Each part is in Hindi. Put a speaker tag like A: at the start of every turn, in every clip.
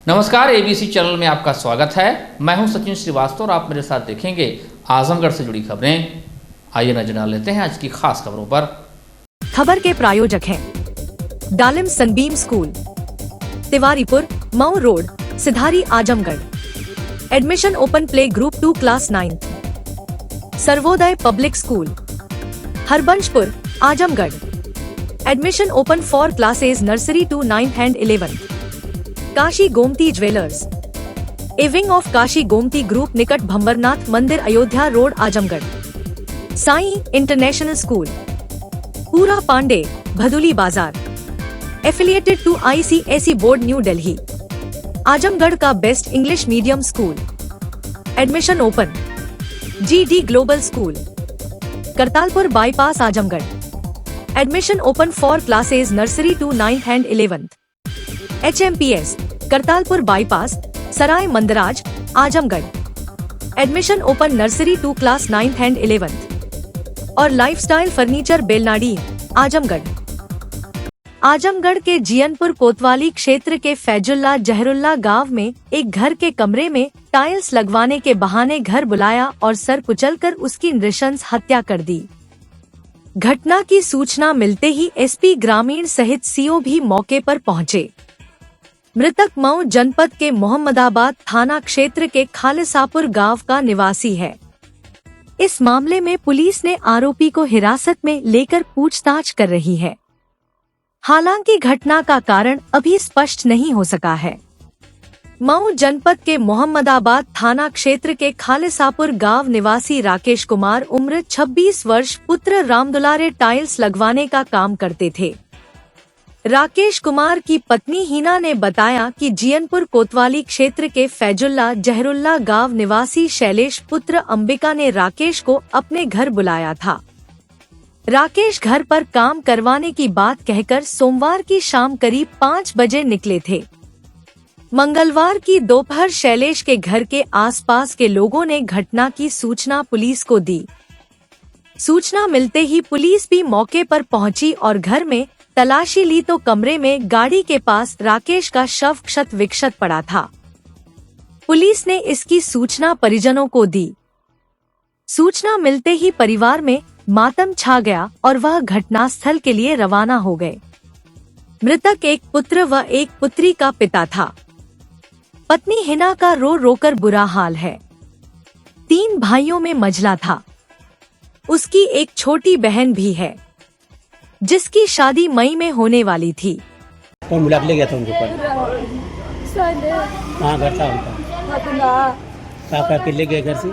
A: नमस्कार, एबीसी चैनल में आपका स्वागत है। मैं हूं सचिन श्रीवास्तव और आप मेरे साथ देखेंगे आजमगढ़ से जुड़ी खबरें। आइए नजर डाल लेते हैं आज की खास खबरों पर।
B: खबर के प्रायोजक हैं Dalim Sunbeam school, Tiwaripur, Mau road, Sidhari, Azamgarh. Admission open play group 2 class 9। Sarvodaya public school, Harbanshpur, Azamgarh. Admission open for classes nursery to 9th and 11th। Kashi Gomti jewellers, a wing of Kashi Gomti group, निकट भंवरनाथ मंदिर, Ayodhya road, Azamgarh. Sai international school, Pura Pande, Bhaduli बाजार। Affiliated to ICSE board, new Delhi. Azamgarh का best English medium school. Admission open. GD global school, Kartalpur bypass, Azamgarh. Admission open for classes nursery to 9th and 11th। HMPS Kartalpur bypass, Sarai Mandraj, Azamgarh. Admission open nursery to class 9th and 11th। और लाइफस्टाइल फर्नीचर, बेलनाडी, आजमगढ़। आजमगढ़ के जियनपुर कोतवाली क्षेत्र के फैजुल्ला जहरुल्ला गांव में एक घर के कमरे में टाइल्स लगवाने के बहाने घर बुलाया और सर कुचलकर उसकी नृशंस हत्या कर दी। घटना की सूचना मिलते ही SP ग्रामीण सहित CO भी मौके पर पहुंचे। मृतक मऊ जनपद के मोहम्मदाबाद थाना क्षेत्र के खालिसापुर गांव का निवासी है। इस मामले में पुलिस ने आरोपी को हिरासत में लेकर पूछताछ कर रही है। हालांकि घटना का कारण अभी स्पष्ट नहीं हो सका है। मऊ जनपद के मोहम्मदाबाद थाना क्षेत्र के खालिसापुर गांव निवासी राकेश कुमार उम्र 26 वर्ष पुत्र रामदुलारे टाइल्स लगवाने का काम करते थे। राकेश कुमार की पत्नी हिना ने बताया कि जियनपुर कोतवाली क्षेत्र के फैजुल्ला जहरुल्ला गांव निवासी शैलेश पुत्र अंबिका ने राकेश को अपने घर बुलाया था। राकेश घर पर काम करवाने की बात कहकर सोमवार की शाम करीब 5 बजे निकले थे। मंगलवार की दोपहर शैलेश के घर के आसपास के लोगों ने घटना की सूचना पुलिस को दी। सूचना मिलते ही पुलिस भी मौके पर पहुंची और घर में तलाशी ली तो कमरे में गाड़ी के पास राकेश का शव क्षत विक्षत पड़ा था। पुलिस ने इसकी सूचना परिजनों को दी। सूचना मिलते ही परिवार में मातम छा गया और वह घटनास्थल के लिए रवाना हो गए। मृतक एक पुत्र व एक पुत्री का पिता था। पत्नी हिना का रो रोकर बुरा हाल है। 3 भाइयों में मंझला था। उसकी एक छोटी बहन भी है जिसकी शादी मई में होने वाली थी।
C: कौन बुला के ले गया था उनके ऊपर? कहाँ घर था उनका? क्या के ले गए घर से?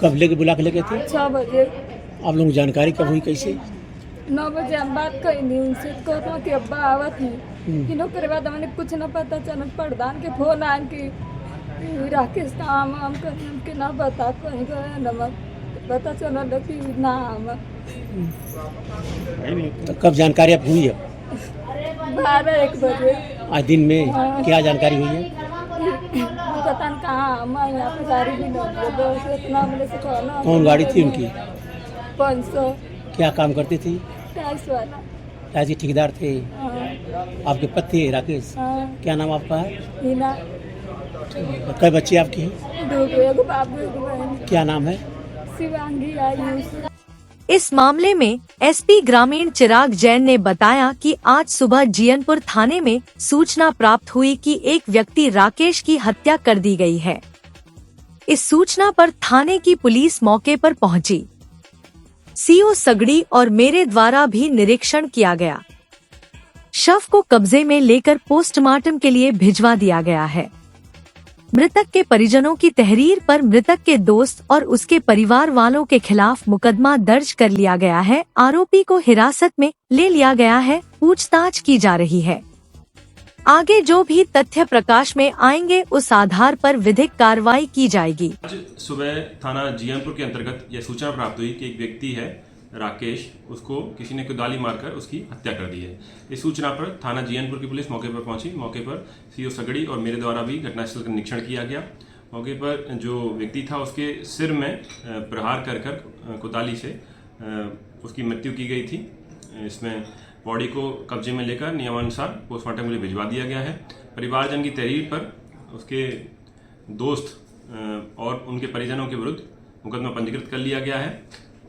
C: कब लेके बुला के ले गए थे?
D: 6 बजे।
C: आप लोगों को जानकारी कब हुई, कैसे?
D: 9 बजे हम बात कही उनसे, कहता कि अब्बा आवत नहीं कि नौकरी बाद हमने कुछ न पता चल। प्रधान के फोन आन की राकेश का आम के ना बता कहीं गए नमक पता चला कि ना आम।
C: तो कब जानकारी आप हुई है?
D: 12-1 बजे।
C: आज दिन में क्या जानकारी हुई है?
D: पता नहीं कहाँ हम यहाँ पे गाड़ी भी नहीं, इतना मिले से कहना।
C: कौन गाड़ी थी उनकी?
D: 500।
C: क्या काम करती थी?
D: टाइल्स वाला।
C: टाइल्स के ठेकेदार थे। आपके पति राकेश? क्या नाम आपका है?
D: हिना।
C: कई बच्चे आपके हैं?
D: 2, एगो बाबू एगो बहन।
C: क्या नाम है?
D: शिवांगी, आयुष।
B: इस मामले में SP ग्रामीण चिराग जैन ने बताया कि आज सुबह जियनपुर थाने में सूचना प्राप्त हुई कि एक व्यक्ति राकेश की हत्या कर दी गई है। इस सूचना पर थाने की पुलिस मौके पर पहुंची। CO सगड़ी और मेरे द्वारा भी निरीक्षण किया गया। शव को कब्जे में लेकर पोस्टमार्टम के लिए भिजवा दिया गया है। मृतक के परिजनों की तहरीर पर मृतक के दोस्त और उसके परिवार वालों के खिलाफ मुकदमा दर्ज कर लिया गया है। आरोपी को हिरासत में ले लिया गया है। पूछताछ की जा रही है। आगे जो भी तथ्य प्रकाश में आएंगे उस आधार पर विधिक कार्रवाई की जाएगी।
E: आज सुबह थाना जियनपुर के अंतर्गत यह सूचना प्राप्त हुई कि एक व्यक्ति है राकेश, उसको किसी ने कुदाली मारकर उसकी हत्या कर दी है। इस सूचना पर थाना जियनपुर की पुलिस मौके पर पहुंची। मौके पर CO सगड़ी और मेरे द्वारा भी घटनास्थल का निरीक्षण किया गया। मौके पर जो व्यक्ति था उसके सिर में प्रहार कर कुदाली से उसकी मृत्यु की गई थी। इसमें बॉडी को कब्जे में लेकर नियमानुसार पोस्टमार्टम के लिए भिजवा दिया गया है। परिवारजन की तहरीर पर उसके दोस्त और उनके परिजनों के विरुद्ध मुकदमा पंजीकृत कर लिया गया है।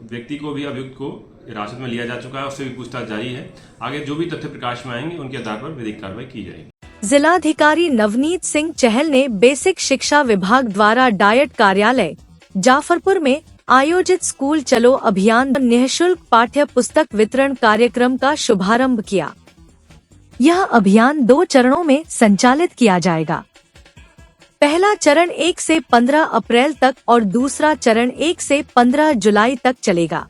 E: व्यक्ति को भी अभियुक्त को हिरासत में लिया जा चुका है, उससे भी पूछताछ जारी है। आगे जो भी तथ्य प्रकाश में आएंगे उनके आधार पर विधिक कार्रवाई की जाएगी।
B: जिलाधिकारी नवनीत सिंह चहल ने बेसिक शिक्षा विभाग द्वारा डायट कार्यालय जाफरपुर में आयोजित स्कूल चलो अभियान निःशुल्क पाठ्य पुस्तक वितरण कार्यक्रम का शुभारंभ किया। यह अभियान 2 चरणों में संचालित किया जाएगा। पहला चरण 1 से 15 अप्रैल तक और दूसरा चरण 1 से 15 जुलाई तक चलेगा।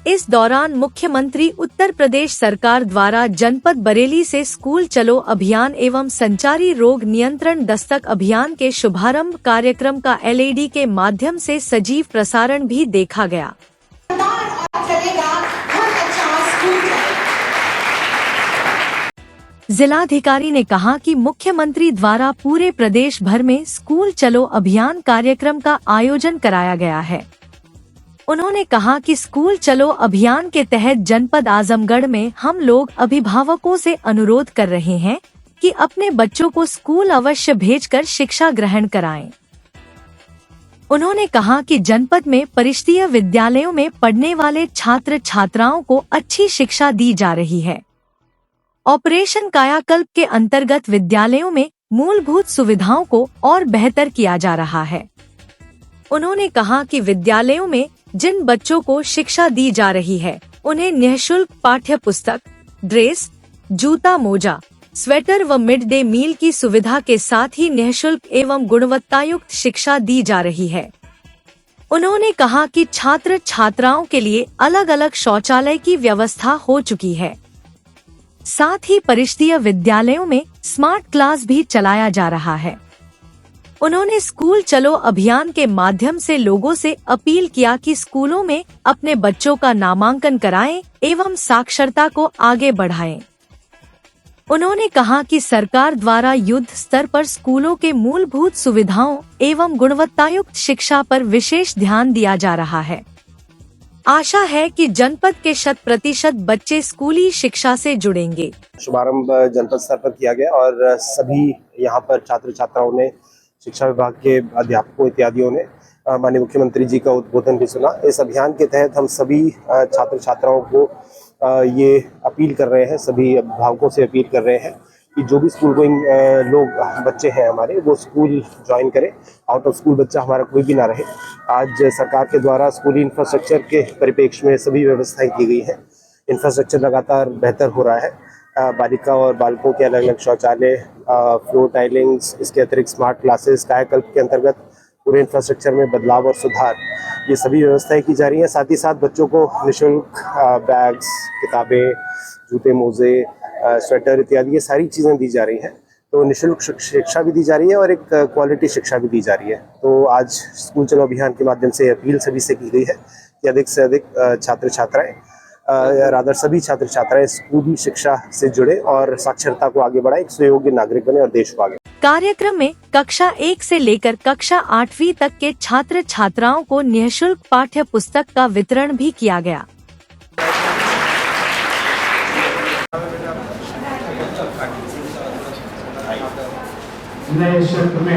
B: इस दौरान मुख्यमंत्री उत्तर प्रदेश सरकार द्वारा जनपद बरेली से स्कूल चलो अभियान एवं संचारी रोग नियंत्रण दस्तक अभियान के शुभारंभ कार्यक्रम का LED के माध्यम से सजीव प्रसारण भी देखा गया। जिलाधिकारी ने कहा कि मुख्यमंत्री द्वारा पूरे प्रदेश भर में स्कूल चलो अभियान कार्यक्रम का आयोजन कराया गया है। उन्होंने कहा कि स्कूल चलो अभियान के तहत जनपद आजमगढ़ में हम लोग अभिभावकों से अनुरोध कर रहे हैं कि अपने बच्चों को स्कूल अवश्य भेजकर शिक्षा ग्रहण कराएं। उन्होंने कहा कि जनपद में परिषदीय विद्यालयों में पढ़ने वाले छात्र छात्राओं को अच्छी शिक्षा दी जा रही है। ऑपरेशन कायाकल्प के अंतर्गत विद्यालयों में मूलभूत सुविधाओं को और बेहतर किया जा रहा है। उन्होंने कहा कि विद्यालयों में जिन बच्चों को शिक्षा दी जा रही है उन्हें निःशुल्क पाठ्य पुस्तक, ड्रेस, जूता मोजा, स्वेटर व मिड डे मील की सुविधा के साथ ही निःशुल्क एवं गुणवत्तायुक्त शिक्षा दी जा रही है। उन्होंने कहा कि छात्र छात्राओं के लिए अलग अलग शौचालय की व्यवस्था हो चुकी है। साथ ही परिषदीय विद्यालयों में स्मार्ट क्लास भी चलाया जा रहा है। उन्होंने स्कूल चलो अभियान के माध्यम से लोगों से अपील किया कि स्कूलों में अपने बच्चों का नामांकन कराएं एवं साक्षरता को आगे बढ़ाएं। उन्होंने कहा कि सरकार द्वारा युद्ध स्तर पर स्कूलों के मूलभूत सुविधाओं एवं गुणवत्तायुक्त शिक्षा पर विशेष ध्यान दिया जा रहा है। आशा है कि जनपद के 100% बच्चे स्कूली शिक्षा से जुड़ेंगे।
F: शुभारंभ जनपद स्तर पर किया गया और सभी यहाँ पर छात्र छात्राओं ने, शिक्षा विभाग के अध्यापकों इत्यादियों ने माननीय मुख्यमंत्री जी का उद्बोधन भी सुना। इस अभियान के तहत हम सभी छात्र छात्राओं को ये अपील कर रहे हैं, सभी अभिभावकों से अपील कर रहे हैं कि जो भी स्कूल गोइंग लोग बच्चे हैं हमारे, वो स्कूल ज्वाइन करें। आउट ऑफ स्कूल बच्चा हमारा कोई भी ना रहे। आज सरकार के द्वारा स्कूली इंफ्रास्ट्रक्चर के परिप्रेक्ष्य में सभी व्यवस्थाएं की गई हैं। इंफ्रास्ट्रक्चर लगातार बेहतर हो रहा है। बालिका और बालकों के अलग अलग शौचालय, फ्लोर टाइलिंग्स, इसके अतिरिक्त स्मार्ट क्लासेस, कायाकल्प के अंतर्गत पूरे इंफ्रास्ट्रक्चर में बदलाव और सुधार, ये सभी व्यवस्थाएं की जा रही हैं। साथ ही साथ बच्चों को निःशुल्क बैग्स, किताबें, जूते मोजे, स्वेटर इत्यादि ये सारी चीज़ें दी जा रही हैं। तो निःशुल्क शिक्षा भी दी जा रही है और एक क्वालिटी शिक्षा भी दी जा रही है। तो आज स्कूल चलो अभियान के माध्यम से अपील सभी से की गई है कि अधिक से अधिक छात्र छात्राएं, सभी छात्र छात्राएं स्कूली शिक्षा से जुड़े और साक्षरता को आगे बढ़ाएं, एक सुयोग्य नागरिक बने और देश को आगे।
B: कार्यक्रम में कक्षा 1 से लेकर कक्षा 8वीं तक के छात्र छात्राओं को निःशुल्क पाठ्य पुस्तक का वितरण भी किया गया।
G: नए क्षेत्र में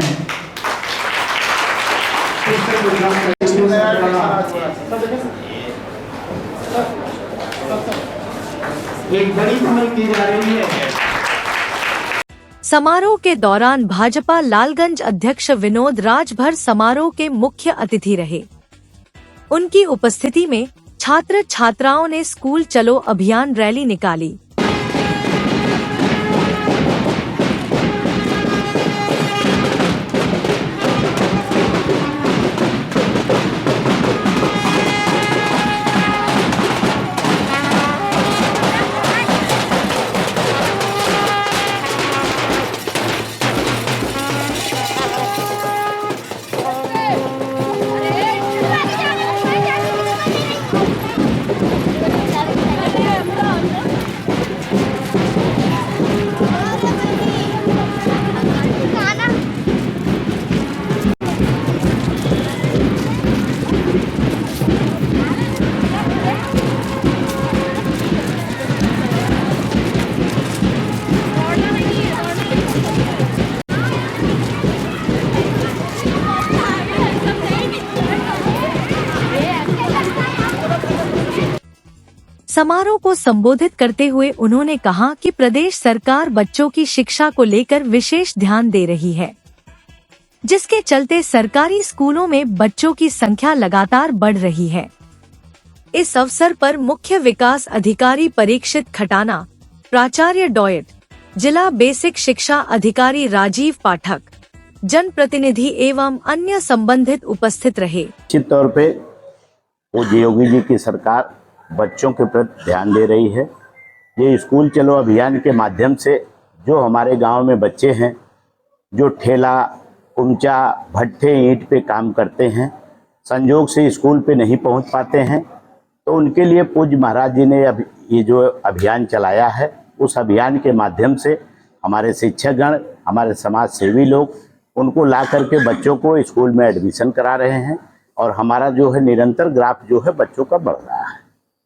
G: एक बड़ी पहल की जा रही है।
B: समारोह के दौरान भाजपा लालगंज अध्यक्ष विनोद राजभर समारोह के मुख्य अतिथि रहे। उनकी उपस्थिति में छात्र छात्राओं ने स्कूल चलो अभियान रैली निकाली। समारोह को संबोधित करते हुए उन्होंने कहा कि प्रदेश सरकार बच्चों की शिक्षा को लेकर विशेष ध्यान दे रही है, जिसके चलते सरकारी स्कूलों में बच्चों की संख्या लगातार बढ़ रही है। इस अवसर पर मुख्य विकास अधिकारी परीक्षित खटाना, प्राचार्य डॉयट, जिला बेसिक शिक्षा अधिकारी राजीव पाठक, जनप्रतिनिधि एवं अन्य संबंधित उपस्थित रहे।
H: निश्चित तौर पे पूज्य योगी जी की सरकार बच्चों के प्रति ध्यान दे रही है। ये स्कूल चलो अभियान के माध्यम से जो हमारे गांव में बच्चे हैं जो ठेला, कुमचा, भट्ठे, ईंट पे काम करते हैं, संजोग से स्कूल पे नहीं पहुंच पाते हैं, तो उनके लिए पूज्य महाराज जी ने ये जो अभियान चलाया है, उस अभियान के माध्यम से हमारे शिक्षकगण, हमारे समाज सेवी लोग उनको ला करके बच्चों को स्कूल में एडमिशन करा रहे हैं और हमारा जो है निरंतर ग्राफ जो है बच्चों का बढ़ रहा है।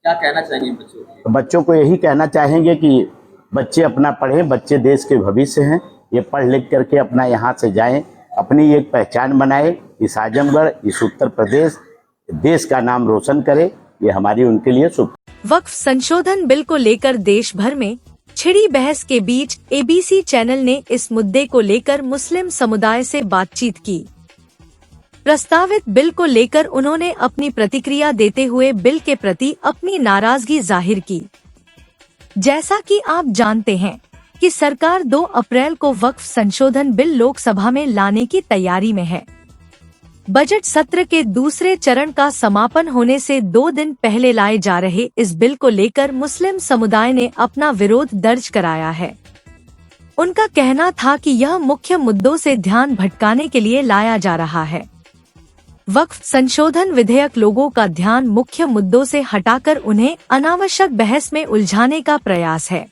I: क्या कहना चाहेंगे बच्चों को?
H: तो बच्चों को यही कहना चाहेंगे कि बच्चे अपना पढ़ें, बच्चे देश के भविष्य हैं, ये पढ़ लिख करके अपना यहाँ से जाएं, अपनी एक पहचान बनाए, इस आजमगढ़, इस उत्तर प्रदेश, देश का नाम रोशन करे, ये हमारी उनके लिए शुभ।
B: वक्फ संशोधन बिल को लेकर देश भर में छिड़ी बहस के बीच एबीसी चैनल ने इस मुद्दे को लेकर मुस्लिम समुदाय से बातचीत की। प्रस्तावित बिल को लेकर उन्होंने अपनी प्रतिक्रिया देते हुए बिल के प्रति अपनी नाराजगी जाहिर की। जैसा कि आप जानते हैं कि सरकार 2 अप्रैल को वक्फ संशोधन बिल लोकसभा में लाने की तैयारी में है। बजट सत्र के दूसरे चरण का समापन होने से 2 दिन पहले लाए जा रहे इस बिल को लेकर मुस्लिम समुदाय ने अपना विरोध दर्ज कराया है। उनका कहना था कि यह मुख्य मुद्दों से ध्यान भटकाने के लिए लाया जा रहा है। वक्फ संशोधन विधेयक लोगों का ध्यान मुख्य मुद्दों से हटाकर उन्हें अनावश्यक बहस में उलझाने का प्रयास है।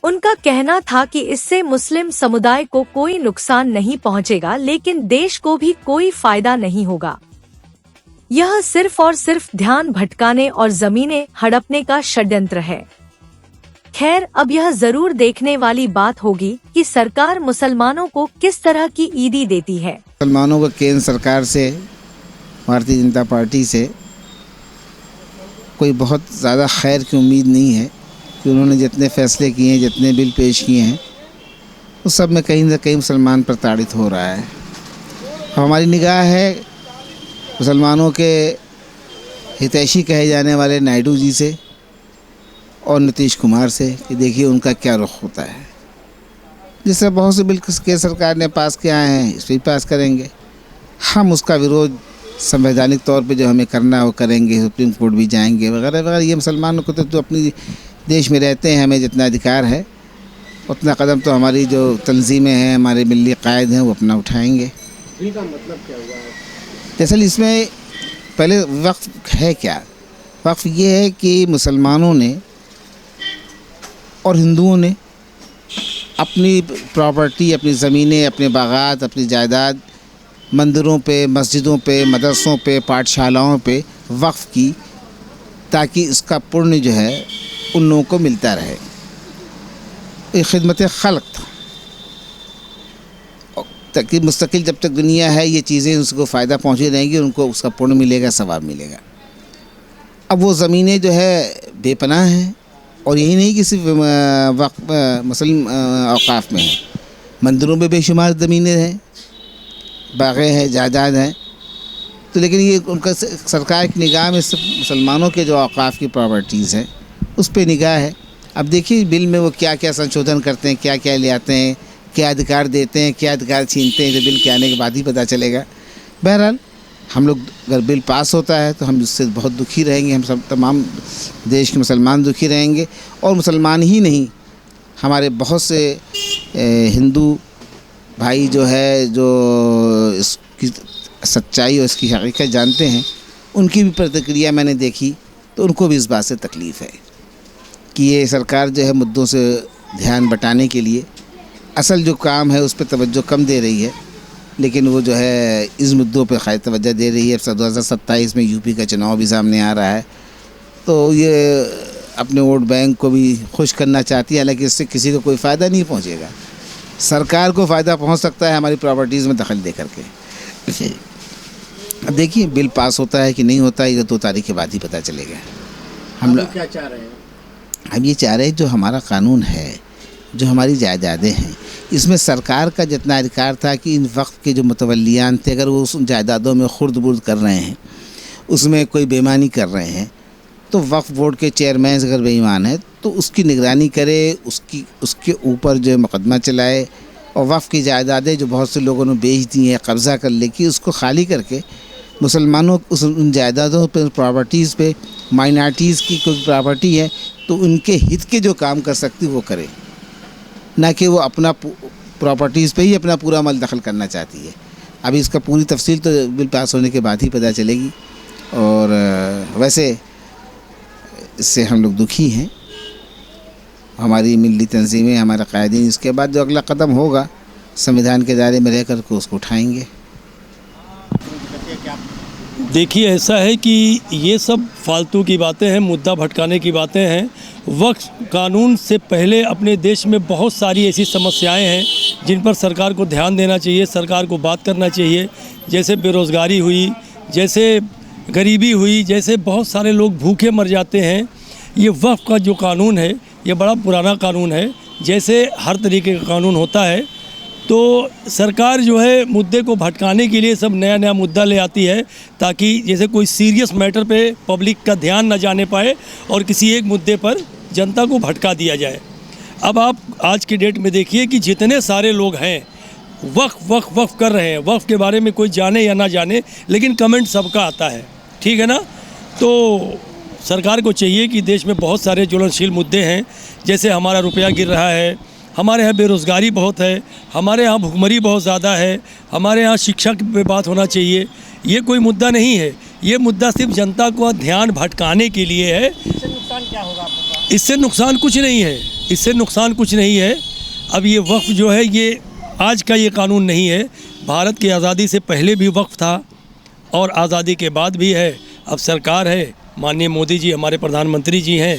B: उनका कहना था कि इससे मुस्लिम समुदाय को कोई नुकसान नहीं पहुंचेगा, लेकिन देश को भी कोई फायदा नहीं होगा। यह सिर्फ और सिर्फ ध्यान भटकाने और जमीनें हड़पने का षड्यंत्र है। खैर, अब यह जरूर देखने वाली बात होगी कि सरकार मुसलमानों को किस तरह की ईदी देती है।
J: मुसलमानों को केंद्र सरकार से, भारतीय जनता पार्टी से कोई बहुत ज़्यादा खैर की उम्मीद नहीं है कि उन्होंने जितने फैसले किए हैं, जितने बिल पेश किए हैं, उस सब में कहीं न कहीं मुसलमान प्रताड़ित हो रहा है। हमारी निगाह है मुसलमानों के हितैषी कहे जाने वाले नायडू जी से और नीतीश कुमार से कि देखिए उनका क्या रुख होता है। जिससे बहुत से बिल के सरकार ने पास किए हैं, इस पर भी पास करेंगे। हम उसका विरोध संवैधानिक तौर पे जो हमें करना है वो करेंगे, सुप्रीम कोर्ट भी जाएंगे वगैरह वगैरह। ये मुसलमानों को तो अपनी देश में रहते हैं, हमें जितना अधिकार है उतना कदम तो हमारी जो तंजीमें हैं, हमारे मिली कायद हैं, वो अपना उठाएंगे।
I: का मतलब क्या हुआ है?
J: दरअसल इसमें पहले वक्फ है क्या? वक्फ ये है कि मुसलमानों ने और हिंदुओं ने अपनी प्रॉपर्टी, अपनी ज़मीनें, अपने बागात, अपनी जायदाद मंदिरों पे, मस्जिदों पे, मदरसों पे, पाठशालाओं पे वक्फ की, ताकि इसका पुण्य जो है उन लोगों को मिलता रहे। ये खिदमत खल्क था, ताकि मुस्तकिल जब तक दुनिया है ये चीज़ें उसको फ़ायदा पहुँची रहेंगी, उनको उसका पुण्य मिलेगा, सवाब मिलेगा। अब वो ज़मीनें जो है बेपनाह हैं, और यही नहीं कि सिर्फ वक्फ मुस्लिम औकाफ में है, मंदिरों में बेशुमार ज़मीनें हैं, बाग़ें हैं, जायदाद हैं। तो लेकिन ये उनका सरकार की निगाह में सिर्फ मुसलमानों के जो औकाफ की प्रॉपर्टीज़ हैं उस पर निगाह है। अब देखिए बिल में वो क्या क्या संशोधन करते हैं, क्या क्या ले आते हैं, क्या अधिकार देते हैं, क्या अधिकार छीनते हैं, जो बिल के आने के बाद ही पता चलेगा। बहरहाल हम लोग अगर बिल पास होता है तो हम इससे बहुत दुखी रहेंगे, हम सब तमाम देश के मुसलमान दुखी रहेंगे। और मुसलमान ही नहीं, हमारे बहुत से हिंदू भाई जो है, जो इसकी सच्चाई और इसकी हकीकत जानते हैं, उनकी भी प्रतिक्रिया मैंने देखी, तो उनको भी इस बात से तकलीफ़ है कि ये सरकार जो है मुद्दों से ध्यान बटाने के लिए असल जो काम है उस पर तवज्जो कम दे रही है, लेकिन वो जो है इस मुद्दों पर ख़ास तवज्जो दे रही है। 2027 में यूपी का चुनाव भी सामने आ रहा है, तो ये अपने वोट बैंक को भी खुश करना चाहती है, हालांकि इससे किसी को कोई फ़ायदा नहीं पहुंचेगा। सरकार को फ़ायदा पहुंच सकता है हमारी प्रॉपर्टीज़ में दखल दे करके। अब देखिए बिल पास होता है कि नहीं होता है, ये 2 तारीख के बाद ही पता चलेगा। हम लोग
I: क्या चाह रहे हैं?
J: हम ये चाह रहे हैं जो हमारा कानून है, जो हमारी जायदादें हैं, इसमें सरकार का जितना अधिकार था कि इन वक्फ के जो मुतवल्लियान थे अगर वो उस जायदादों में खुर्द बुर्द कर रहे हैं, उसमें कोई बेईमानी कर रहे हैं, तो वक्फ बोर्ड के चेयरमैन अगर बेईमान है तो उसकी निगरानी करे, उसके ऊपर जो मुकदमा चलाए और वक्फ की जायदादें जो बहुत से लोगों ने बेच दी हैं, कब्ज़ा कर लेकी, उसको खाली करके मुसलमानों उन जायदादों पर, प्रॉपर्टीज़ पे, माइनॉरिटीज़ की कोई प्रॉपर्टी है तो उनके हित के जो काम कर सकती वो करे, ना कि वो अपना प्रॉपर्टीज़ पे ही अपना पूरा मल दखल करना चाहती है। अभी इसका पूरी तफसील तो बिल पास होने के बाद ही पता चलेगी। और वैसे इससे हम लोग दुखी हैं, हमारी मिली तंजीमें, हमारा कायदीन, इसके बाद जो अगला कदम होगा संविधान के दायरे में रह कर के उसको उठाएंगे।
K: देखिए, ऐसा है कि ये सब फालतू की बातें हैं, मुद्दा भटकाने की बातें हैं। वक्फ कानून से पहले अपने देश में बहुत सारी ऐसी समस्याएं हैं जिन पर सरकार को ध्यान देना चाहिए, सरकार को बात करना चाहिए। जैसे बेरोज़गारी हुई, जैसे गरीबी हुई, जैसे बहुत सारे लोग भूखे मर जाते हैं। ये वक्फ का जो कानून है ये बड़ा पुराना कानून है। जैसे हर तरीके का कानून होता है तो सरकार जो है मुद्दे को भटकाने के लिए सब नया नया मुद्दा ले आती है, ताकि जैसे कोई सीरियस मैटर पे पब्लिक का ध्यान न जाने पाए और किसी एक मुद्दे पर जनता को भटका दिया जाए। अब आप आज की डेट में देखिए कि जितने सारे लोग हैं वक्फ कर रहे हैं, वक्फ के बारे में कोई जाने या ना जाने, लेकिन कमेंट सबका आता है, ठीक है ना। तो सरकार को चाहिए कि देश में बहुत सारे ज्वलनशील मुद्दे हैं, जैसे हमारा रुपया गिर रहा है, हमारे यहाँ बेरोज़गारी बहुत है, हमारे यहाँ भुखमरी बहुत ज़्यादा है, हमारे यहाँ शिक्षा पे बात होना चाहिए। ये कोई मुद्दा नहीं है, ये मुद्दा सिर्फ जनता को ध्यान भटकाने के लिए है।
I: इससे नुकसान क्या होगा आपको?
K: इससे नुकसान कुछ नहीं है, इससे नुकसान कुछ नहीं है। अब ये वक्फ जो है ये आज का ये कानून नहीं है, भारत की आज़ादी से पहले भी वक्फ था और आज़ादी के बाद भी है। अब सरकार है, माननीय मोदी जी हमारे प्रधानमंत्री जी हैं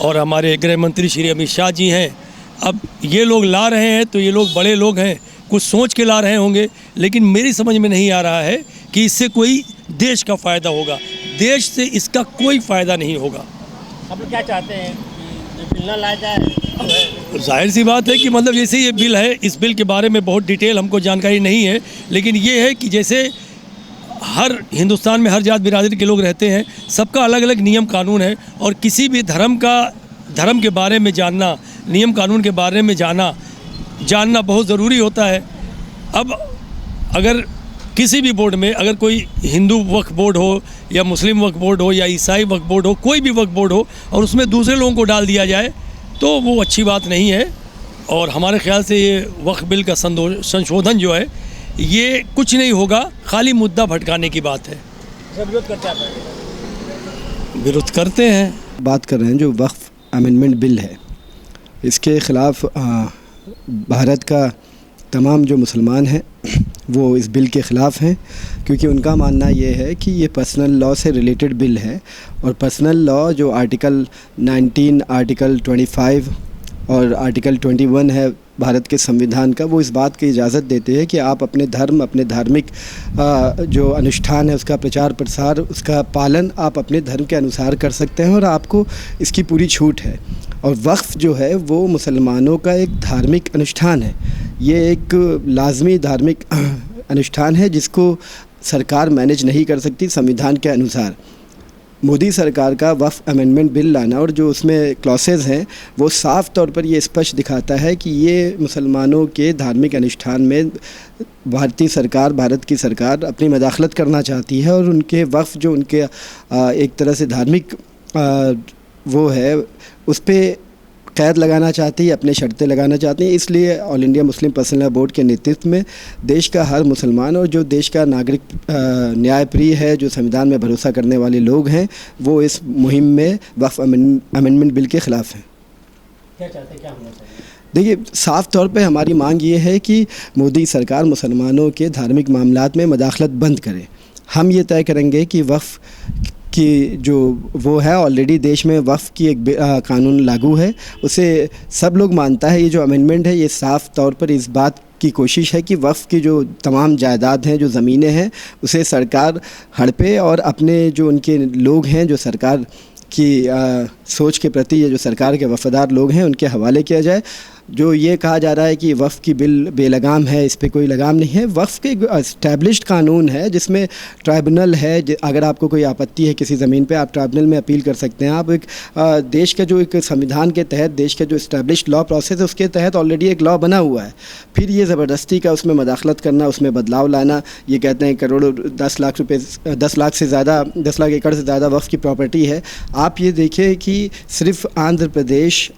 K: और हमारे गृह मंत्री श्री अमित शाह जी हैं। अब ये लोग ला रहे हैं तो ये लोग बड़े लोग हैं, कुछ सोच के ला रहे होंगे, लेकिन मेरी समझ में नहीं आ रहा है कि इससे कोई देश का फ़ायदा होगा। देश से इसका कोई फ़ायदा नहीं होगा।
I: आप लोग क्या चाहते हैं कि ये बिल ना लाया जाए?
K: जाहिर सी बात है कि मतलब जैसे ये बिल है, इस बिल के बारे में बहुत डिटेल हमको जानकारी नहीं है, लेकिन ये है कि जैसे हर हिंदुस्तान में हर जात बिरादरी के लोग रहते हैं, सबका अलग अलग नियम कानून है और किसी भी धर्म के बारे में जानना, नियम कानून के बारे में जानना बहुत ज़रूरी होता है। अब अगर किसी भी बोर्ड में अगर कोई हिंदू वक्फ बोर्ड हो या मुस्लिम वक्फ बोर्ड हो या ईसाई वक्फ बोर्ड हो, कोई भी वक्फ बोर्ड हो, और उसमें दूसरे लोगों को डाल दिया जाए तो वो अच्छी बात नहीं है। और हमारे ख्याल से ये वक्फ बिल का संशोधन जो है ये कुछ नहीं होगा, खाली मुद्दा भटकाने की बात है।
I: विरोध करते हैं?
K: विरोध करते हैं।
L: बात कर रहे हैं जो वक्फ अमेंडमेंट बिल है, इसके ख़िलाफ़ भारत का तमाम जो मुसलमान हैं वो इस बिल के ख़िलाफ़ हैं, क्योंकि उनका मानना ये है कि ये पर्सनल लॉ से रिलेटेड बिल है और पर्सनल लॉ जो आर्टिकल 19, आर्टिकल 25 और आर्टिकल 21 है भारत के संविधान का, वो इस बात की इजाज़त देते हैं कि आप अपने धर्म, अपने धार्मिक जो अनुष्ठान है उसका प्रचार प्रसार, उसका पालन आप अपने धर्म के अनुसार कर सकते हैं और आपको इसकी पूरी छूट है। और वक्फ जो है वो मुसलमानों का एक धार्मिक अनुष्ठान है, ये एक लाजमी धार्मिक अनुष्ठान है जिसको सरकार मैनेज नहीं कर सकती संविधान के अनुसार। मोदी सरकार का वक्फ अमेंडमेंट बिल लाना और जो उसमें क्लॉसेज हैं वो साफ़ तौर पर ये स्पष्ट दिखाता है कि ये मुसलमानों के धार्मिक अनुष्ठान में भारत की सरकार अपनी मदाखलत करना चाहती है और उनके वक्फ जो उनके एक तरह से धार्मिक वो है उस पर कैद लगाना चाहती है, अपने शर्तें लगाना चाहती हैं। इसलिए all India Muslim personal law board के नेतृत्व में देश का हर मुसलमान और जो देश का नागरिक न्यायप्रिय है, जो संविधान में भरोसा करने वाले लोग हैं, वो इस मुहिम में वक्फ अमेंडमेंट बिल के ख़िलाफ़ हैं।
I: क्या चाहते हैं, क्या होना चाहिए?
L: देखिए, साफ़ तौर पे हमारी मांग ये है कि मोदी सरकार मुसलमानों के धार्मिक मामलात में मदाखलत बंद करे। हम ये तय करेंगे कि वक्फ कि जो वो है ऑलरेडी देश में वक्फ की एक कानून लागू है, उसे सब लोग मानता है। ये जो अमेंडमेंट है ये साफ़ तौर पर इस बात की कोशिश है कि वक्फ की जो तमाम जायदाद हैं, जो ज़मीनें हैं, उसे सरकार हड़पे और अपने जो उनके लोग हैं जो सरकार की सोच के प्रति ये जो सरकार के वफादार लोग हैं उनके हवाले किया जाए। जो ये कहा जा रहा है कि वफ़ की बिल बेलगाम है, इस पे कोई लगाम नहीं है। वफ़ के इस्टेब्लिश्ड कानून है जिसमें ट्राइब्यूनल है। अगर आपको कोई आपत्ति है किसी ज़मीन पे, आप ट्राइब्यूनल में अपील कर सकते हैं। आप एक देश का जो एक संविधान के तहत, देश का जो इस्टेब्लिश्ड लॉ प्रोसेस है उसके तहत ऑलरेडी एक लॉ बना हुआ है। फिर ये ज़बरदस्ती का उसमें मदाखलत करना, उसमें बदलाव लाना, ये कहते हैं करोड़ों 10 लाख रुपये 10 लाख से ज़्यादा 10 लाख एकड़ से ज़्यादा वफ़ की प्रॉपर्टी है। आप ये देखें कि सिर्फ आंध्र प्रदेश,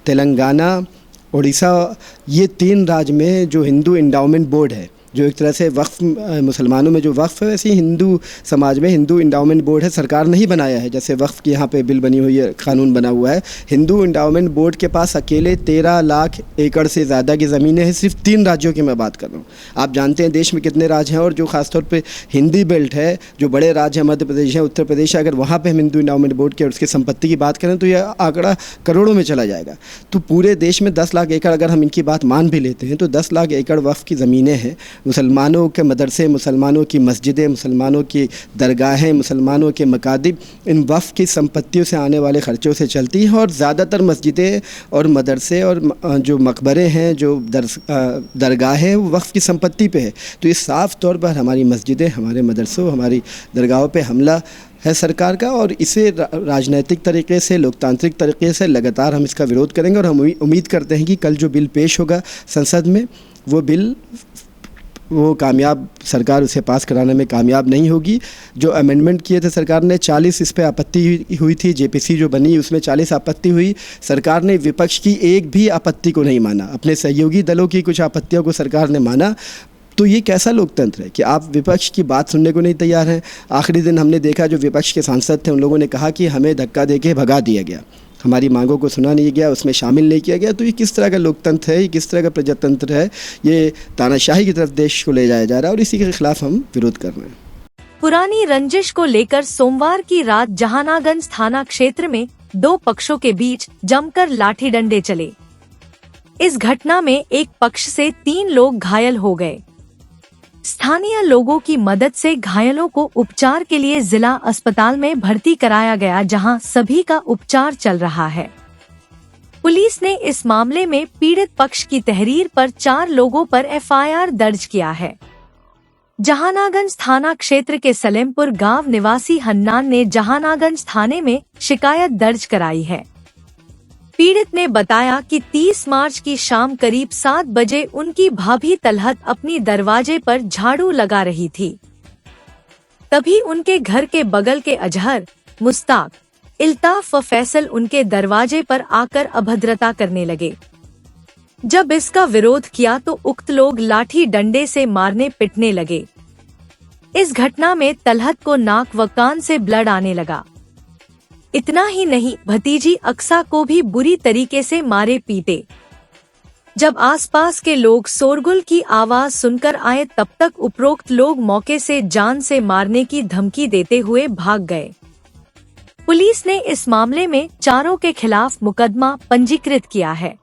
L: तेलंगाना, उड़ीसा, ये 3 राज्य में जो हिंदू इंडाउमेंट बोर्ड है, जो एक तरह से वक्फ मुसलमानों में जो वक्फ है वैसे ही हिंदू समाज में हिंदू इंडाउमेंट बोर्ड है। सरकार नहीं बनाया है, जैसे वक्फ की यहाँ पे बिल बनी हुई है, कानून बना हुआ है। हिंदू इंडाउमेंट बोर्ड के पास अकेले 13 लाख एकड़ से ज़्यादा की ज़मीनें हैं, सिर्फ 3 राज्यों की मैं बात कर रहा हूँ। आप जानते हैं देश में कितने राज्य हैं, और जो खासतौर पर हिंदी बेल्ट है, जो बड़े राज्य हैं, मध्य प्रदेश है, उत्तर प्रदेश है, अगर वहाँ पर हम हिंदू इंडाउमेंट बोर्ड के और उसकी संपत्ति की बात करें तो यह आंकड़ा करोड़ों में चला जाएगा। तो पूरे देश में 10 लाख एकड़, अगर हम इनकी बात मान भी लेते हैं तो 10 लाख एकड़ वक्फ की ज़मीनें हैं। मुसलमानों के मदरसे, मुसलमानों की मस्जिदें, मुसलमानों की दरगाहें, मुसलमानों के मकादिब इन वफ़ की संपत्तियों से आने वाले ख़र्चों से चलती हैं। और ज़्यादातर मस्जिदें और मदरसे और जो मकबरे हैं, जो दरगाहें हैं, वो वफ़ की संपत्ति पे है। तो ये साफ़ तौर पर हमारी मस्जिदें, हमारे मदरसों, हमारी दरगाहों पे हमला है सरकार का। और इसे राजनीतिक तरीके से, लोकतांत्रिक तरीके से लगातार हम इसका विरोध करेंगे। और हम उम्मीद करते हैं कि कल जो बिल पेश होगा संसद में, वो बिल कामयाब, सरकार उसे पास कराने में कामयाब नहीं होगी। जो अमेंडमेंट किए थे सरकार ने, 40 इस पे आपत्ति हुई थी। जेपीसी जो बनी उसमें 40 आपत्ति हुई। सरकार ने विपक्ष की एक भी आपत्ति को नहीं माना, अपने सहयोगी दलों की कुछ आपत्तियों को सरकार ने माना। तो ये कैसा लोकतंत्र है कि आप विपक्ष की बात सुनने को नहीं तैयार हैं। आखिरी दिन हमने देखा जो विपक्ष के सांसद थे उन लोगों ने कहा कि हमें धक्का दे के भगा दिया गया, हमारी मांगों को सुना नहीं गया, उसमें शामिल नहीं किया गया। तो ये किस तरह का लोकतंत्र है, ये किस तरह का प्रजातंत्र है? ये तानाशाही की तरफ देश को ले जाया जा रहा है और इसी के खिलाफ हम विरोध कर रहे हैं।
B: पुरानी रंजिश को लेकर सोमवार की रात जहानागंज थाना क्षेत्र में 2 पक्षों के बीच जमकर लाठी डंडे चले। इस घटना में एक पक्ष से 3 लोग घायल हो गए। स्थानीय लोगों की मदद से घायलों को उपचार के लिए जिला अस्पताल में भर्ती कराया गया, जहां सभी का उपचार चल रहा है। पुलिस ने इस मामले में पीड़ित पक्ष की तहरीर पर 4 लोगों पर एफआईआर दर्ज किया है। जहानागंज थाना क्षेत्र के सलेमपुर गांव निवासी हन्नान ने जहानागंज थाने में शिकायत दर्ज कराई है। पीड़ित ने बताया कि 30 मार्च की शाम करीब 7 बजे उनकी भाभी तलहत अपनी दरवाजे पर झाड़ू लगा रही थी। तभी उनके घर के बगल के अजहर, मुस्ताक, इल्ताफ व फैसल उनके दरवाजे पर आकर अभद्रता करने लगे। जब इसका विरोध किया तो उक्त लोग लाठी डंडे से मारने पिटने लगे। इस घटना में तलहत को नाक व कान से ब्लड आने लगा। इतना ही नहीं, भतीजी अक्सा को भी बुरी तरीके से मारे पीटे। जब आसपास के लोग शोरगुल की आवाज सुनकर आए तब तक उपरोक्त लोग मौके से जान से मारने की धमकी देते हुए भाग गए। पुलिस ने इस मामले में 4 के खिलाफ मुकदमा पंजीकृत किया है।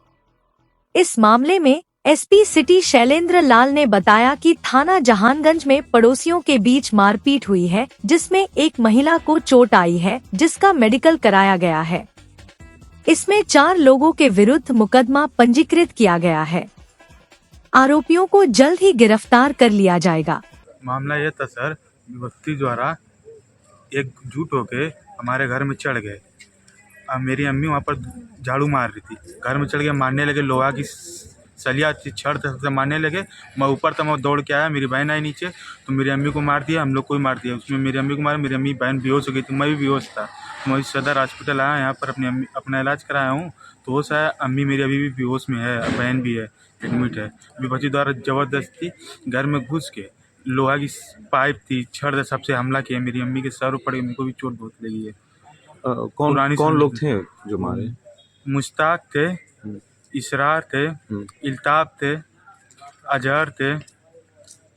B: इस मामले में एसपी सिटी शैलेंद्र लाल ने बताया कि थाना जहानगंज में पड़ोसियों के बीच मारपीट हुई है, जिसमें एक महिला को चोट आई है, जिसका मेडिकल कराया गया है। इसमें 4 लोगों के विरुद्ध मुकदमा पंजीकृत किया गया है। आरोपियों को जल्द ही गिरफ्तार कर लिया जाएगा।
M: मामला यह था सर, व्यक्ति द्वारा एकजुट होके हमारे घर में चढ़ गए। मेरी अम्मी वहाँ पर झाड़ू मार रही थी, घर में चढ़ के मारने लगे, लोहा की सलिया छड़ से मारने लगे। मैं ऊपर था, मैं दौड़ के आया, मेरी बहन आई नीचे, तो मेरी अम्मी को मार दिया, हम लोग को भी मार दिया। उसमें मेरी अम्मी को मारा, मेरी अम्मी बहन बेहोश हो गई थी, मैं भी बेहोश था। मैं सदर हॉस्पिटल आया, यहाँ पर अपना इलाज कराया हूँ। तो हो सा अम्मी मेरी अभी भी बेहोश में है, बहन भी है, एडमिट है। विपक्षी द्वारा ज़बरदस्ती घर में घुस के लोहा की पाइप थी, छड़ सबसे हमला किया। मेरी अम्मी के सर पड़ गए, मेरे को भी चोट बहुत लगी है।
N: कौन लोग थे जो मारे?
M: मुश्ताक थे, इसरार थे, इल्ताफ थे, अजहर थे,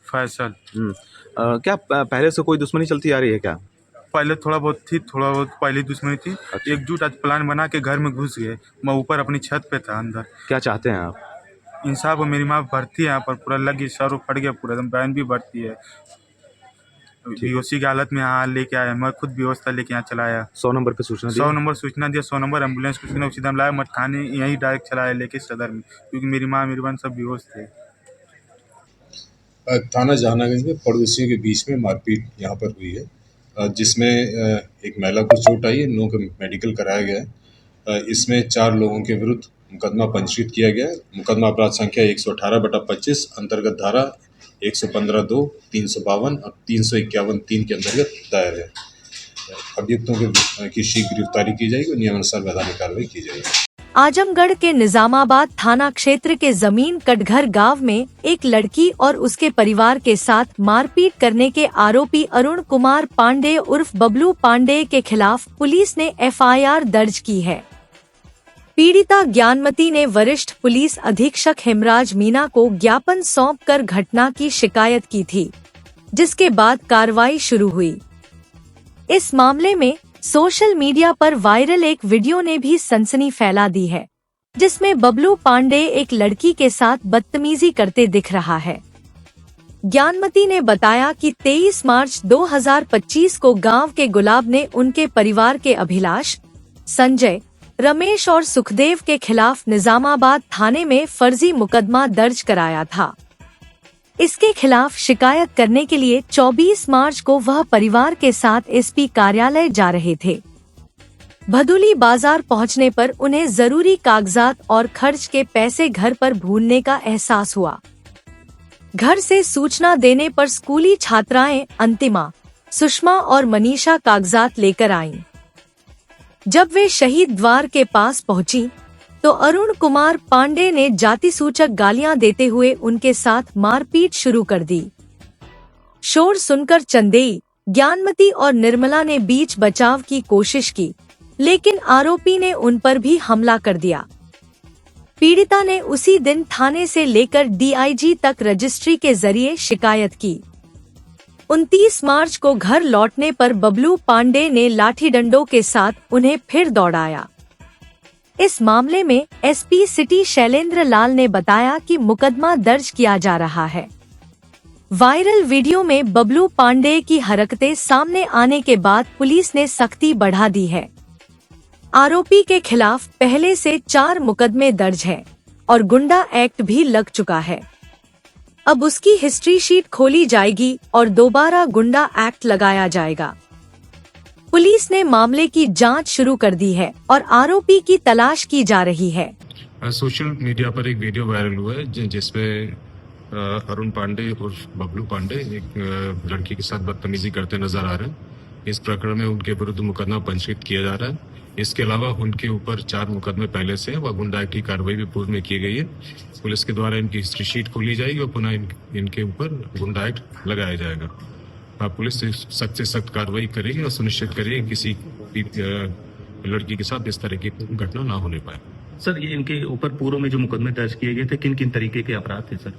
M: फैसल।
N: क्या पहले से कोई दुश्मनी चलती आ रही है क्या?
M: पहले थोड़ा बहुत थी, थोड़ा बहुत पहले दुश्मनी थी। अच्छा। एकजुट आज प्लान बना के घर में घुस गए। मैं ऊपर अपनी छत पे था अंदर।
N: क्या चाहते हैं आप?
M: इंसाफ। मेरी माँ भर्ती है यहाँ पर, पूरा लगी, सर फट गया पूरा, एकदम बहन भी भर्ती है। बेहोशी की हालत में यहाँ लेके आया, मैं खुद बेहोश था लेके यहाँ चलाया।
N: 100 नंबर पे सूचना दी?
M: 100 नंबर सूचना दिया, 100 नंबर एम्बुलेंस को उसी दम लाया, मत थाने यहीं डायरेक्ट चलाया लेके सदर में, क्योंकि मेरी माँ मेरी बहन सब बेहोश थे।
O: थाना जहानागंज में पड़ोसियों के बीच में मारपीट यहाँ पर हुई है, जिसमें एक महिला को चोट आई है, लोगों को मेडिकल कराया गया है। इसमें 4 लोगों के विरुद्ध मुकदमा पंजीकृत किया गया है। मुकदमा अपराध संख्या 118/25 अंतर्गत धारा 115(2), 352 और 351(3) के अंतर्गत दायर है। अभियुक्तों की शीघ्र गिरफ्तारी की जाएगी और नियमानुसार वैधानिक कार्रवाई की जाएगी।
B: आजमगढ़ के निजामाबाद थाना क्षेत्र के जमीन कटघर गांव में एक लड़की और उसके परिवार के साथ मारपीट करने के आरोपी अरुण कुमार पांडे उर्फ बबलू पांडे के खिलाफ पुलिस ने एफआईआर दर्ज की है। पीड़िता ज्ञानमती ने वरिष्ठ पुलिस अधीक्षक हेमराज मीना को ज्ञापन सौंपकर घटना की शिकायत की थी, जिसके बाद कार्रवाई शुरू हुई। इस मामले में सोशल मीडिया पर वायरल एक वीडियो ने भी सनसनी फैला दी है, जिसमें बबलू पांडे एक लड़की के साथ बदतमीजी करते दिख रहा है। ज्ञानमती ने बताया कि 23 मार्च 2025 को गांव के गुलाब ने उनके परिवार के अभिलाष, संजय, रमेश और सुखदेव के खिलाफ निजामाबाद थाने में फर्जी मुकदमा दर्ज कराया था। इसके खिलाफ शिकायत करने के लिए 24 मार्च को वह परिवार के साथ एसपी कार्यालय जा रहे थे। भदुली बाजार पहुंचने पर उन्हें जरूरी कागजात और खर्च के पैसे घर पर भूलने का एहसास हुआ। घर से सूचना देने पर स्कूली छात्राएं अंतिमा, सुषमा और मनीषा कागजात लेकर आईं। जब वे शहीद द्वार के पास पहुंची तो अरुण कुमार पांडे ने जाति सूचक गालियां देते हुए उनके साथ मारपीट शुरू कर दी। शोर सुनकर चंदेई, ज्ञानमती और निर्मला ने बीच बचाव की कोशिश की, लेकिन आरोपी ने उन पर भी हमला कर दिया। पीड़िता ने उसी दिन थाने से लेकर डीआईजी तक रजिस्ट्री के जरिए शिकायत की। 29 मार्च को घर लौटने पर बबलू पांडे ने लाठी डंडों के साथ उन्हें फिर दौड़ाया। इस मामले में एसपी सिटी शैलेंद्र लाल ने बताया कि मुकदमा दर्ज किया जा रहा है। वायरल वीडियो में बबलू पांडे की हरकतें सामने आने के बाद पुलिस ने सख्ती बढ़ा दी है। आरोपी के खिलाफ पहले से 4 मुकदमे दर्ज हैं और गुंडा एक्ट भी लग चुका है। अब उसकी हिस्ट्री शीट खोली जाएगी और दोबारा गुंडा एक्ट लगाया जाएगा। पुलिस ने मामले की जांच शुरू कर दी है और आरोपी की तलाश की जा रही है।
P: सोशल मीडिया पर एक वीडियो वायरल हुआ है जिसमें अरुण पांडे और बबलू पांडे एक लड़की के साथ बदतमीजी करते नजर आ रहे हैं। इस प्रकरण में उनके विरुद्ध मुकदमा पंजीकृत किया जा रहा है। इसके अलावा उनके ऊपर 4 मुकदमे पहले से हैं व गुंडा एक्ट की कार्रवाई भी पूर्व में की गई है। पुलिस के द्वारा इनकी हिस्ट्री शीट खोली जाएगी और पुनः इनके ऊपर गुंडा एक्ट लगाया जाएगा। पुलिस सख्त से सख्त कार्रवाई करेगी और सुनिश्चित करेगी किसी लड़की के साथ इस तरह की घटना ना होने पाए।
Q: सर, ये इनके ऊपर पूर्व में जो मुकदमे दर्ज किए गए थे, किन किन तरीके के अपराध थे सर?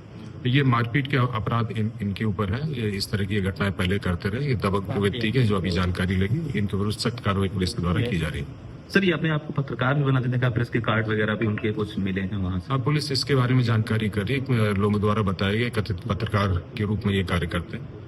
P: ये मारपीट के अपराध इनके ऊपर है। ये इस तरह की घटनाएं पहले करते रहे। ये दबंग प्रवृत्ति के जो अभी जानकारी लगी, इनके विरुद्ध सख्त कार्रवाई पुलिस के द्वारा की जा रही है।
Q: सर, ये अपने आप को पत्रकार भी बनाते देखा, प्रेस के कार्ड वगैरह भी उनके कुछ मिले हैं वहाँ से?
P: पुलिस इसके बारे में जानकारी कर रही है। लोगों द्वारा बताया गया कथित पत्रकार के रूप में ये कार्य करते हैं।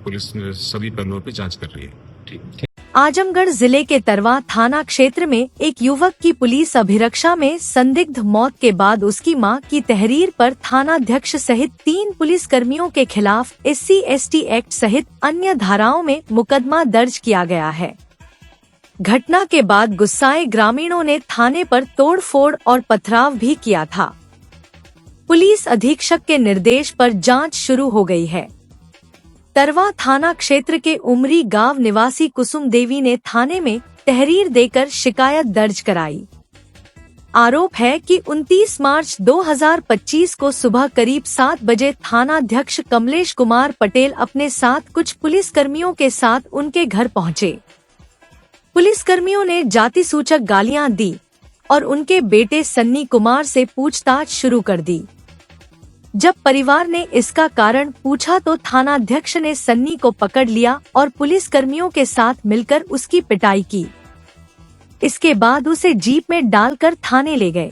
P: पुलिस सभी पहलुओं पे जांच कर रही है। ठीक।
B: आजमगढ़ जिले के तरवा थाना क्षेत्र में एक युवक की पुलिस अभिरक्षा में संदिग्ध मौत के बाद उसकी मां की तहरीर पर थानाध्यक्ष सहित 3 पुलिस कर्मियों के खिलाफ SC/ST एक्ट सहित अन्य धाराओं में मुकदमा दर्ज किया गया है। घटना के बाद गुस्साए ग्रामीणों ने थाने पर तोड़फोड़ और पथराव भी किया था। पुलिस अधीक्षक के निर्देश पर जांच शुरू हो गई है। तरवा थाना क्षेत्र के उमरी गांव निवासी कुसुम देवी ने थाने में तहरीर देकर शिकायत दर्ज कराई। आरोप है कि 29 मार्च 2025 को सुबह करीब 7 बजे थानाध्यक्ष कमलेश कुमार पटेल अपने साथ कुछ पुलिसकर्मियों के साथ उनके घर पहुंचे। पुलिसकर्मियों ने जाति सूचक गालियां दी और उनके बेटे सन्नी कुमार से पूछताछ शुरू कर दी। जब परिवार ने इसका कारण पूछा तो थानाध्यक्ष ने सन्नी को पकड़ लिया और पुलिसकर्मियों के साथ मिलकर उसकी पिटाई की। इसके बाद उसे जीप में डालकर थाने ले गए।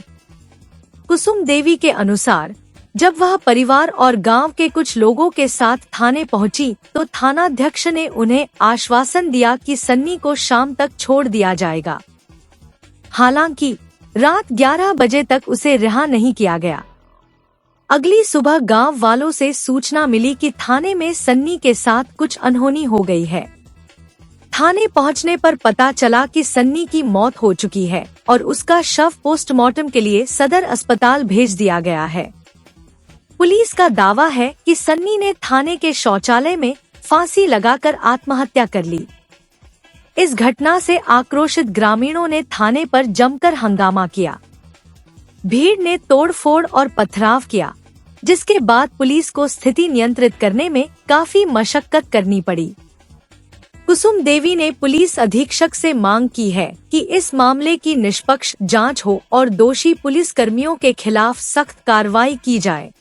B: कुसुम देवी के अनुसार जब वह परिवार और गांव के कुछ लोगों के साथ थाने पहुंची तो थानाध्यक्ष ने उन्हें आश्वासन दिया कि सन्नी को शाम तक छोड़ दिया जाएगा। हालांकि रात 11 बजे तक उसे रिहा नहीं किया गया। अगली सुबह गांव वालों से सूचना मिली कि थाने में सन्नी के साथ कुछ अनहोनी हो गई है। थाने पहुंचने पर पता चला कि सन्नी की मौत हो चुकी है और उसका शव पोस्टमार्टम के लिए सदर अस्पताल भेज दिया गया है। पुलिस का दावा है कि सन्नी ने थाने के शौचालय में फांसी लगाकर आत्महत्या कर ली। इस घटना से आक्रोशित ग्रामीणों ने थाने पर जमकर हंगामा किया। भीड़ ने तोड़फोड़ और पथराव किया, जिसके बाद पुलिस को स्थिति नियंत्रित करने में काफी मशक्कत करनी पड़ी। कुसुम देवी ने पुलिस अधीक्षक से मांग की है कि इस मामले की निष्पक्ष जांच हो और दोषी पुलिसकर्मियों के खिलाफ सख्त कार्रवाई की जाए।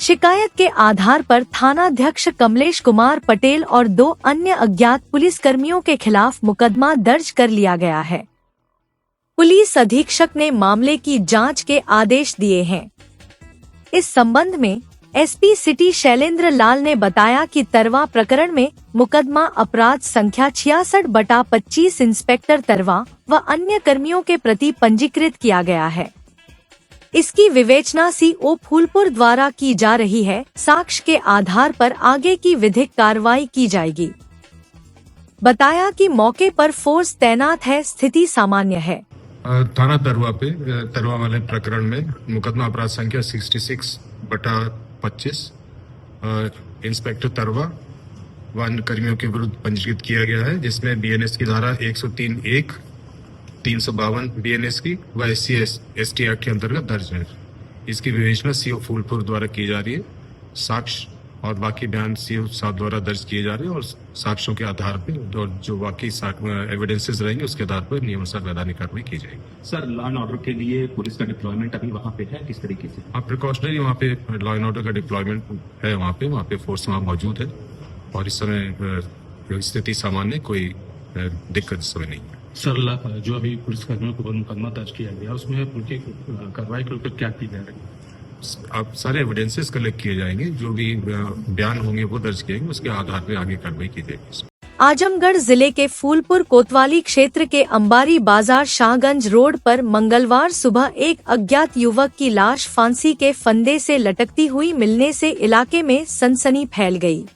B: शिकायत के आधार पर थानाध्यक्ष कमलेश कुमार पटेल और 2 अन्य अज्ञात पुलिसकर्मियों के खिलाफ मुकदमा दर्ज कर लिया गया है। पुलिस अधीक्षक ने मामले की जांच के आदेश दिए हैं। इस संबंध में एसपी सिटी शैलेंद्र लाल ने बताया कि तरवा प्रकरण में मुकदमा अपराध संख्या 66/25 इंस्पेक्टर तरवा व अन्य कर्मियों के प्रति पंजीकृत किया गया है। इसकी विवेचना सीओ फूलपुर द्वारा की जा रही है। साक्ष्य के आधार पर आगे की विधिक कार्रवाई की जाएगी। बताया कि मौके पर फोर्स तैनात है, स्थिति सामान्य है।
P: थाना तरवा वाले प्रकरण में मुकदमा अपराध संख्या 66/25 इंस्पेक्टर तरवा वन कर्मियों के विरुद्ध पंजीकृत किया गया है, जिसमें बीएनएस की धारा 103(1), 352 बीएनएस की व SC/ST एक्ट के अंतर्गत दर्ज है। इसकी विवेचना सीओ फूलपुर द्वारा की जा रही है। साक्ष्य और बाकी बयान सीओ साहब द्वारा दर्ज किए जा रहे हैं और साक्ष्यों के आधार पर और जो बाकी एविडेंसेस रहेंगे उसके आधार पर नियमानुसार वैधानिक कार्रवाई की जाएगी।
Q: सर, लॉ एंड ऑर्डर के लिए पुलिस का डिप्लॉयमेंट अभी वहाँ पे है, किस तरीके से?
P: हाँ, प्रिकॉशनरी वहाँ पे लॉ एंड ऑर्डर का डिप्लॉयमेंट है। वहाँ पे फोर्स वहाँ मौजूद है और इस समय स्थिति सामान्य, कोई दिक्कत इस समय नहीं है।
Q: सर, जो अभी पुलिसकर्मियों को मुकदमा दर्ज किया गया उसमें उनकी कार्रवाई के ऊपर क्या की जा रही है?
P: अब सारे एविडेंसेस कलेक्ट किए जाएंगे, जो भी बयान होंगे वो दर्ज किए जाएंगे, उसके आधार पर आगे कार्रवाई की जाएगी।
B: आजमगढ़ जिले के फूलपुर कोतवाली क्षेत्र के अंबारी बाजार शाहगंज रोड पर मंगलवार सुबह एक अज्ञात युवक की लाश फांसी के फंदे से लटकती हुई मिलने से इलाके में सनसनी फैल गई।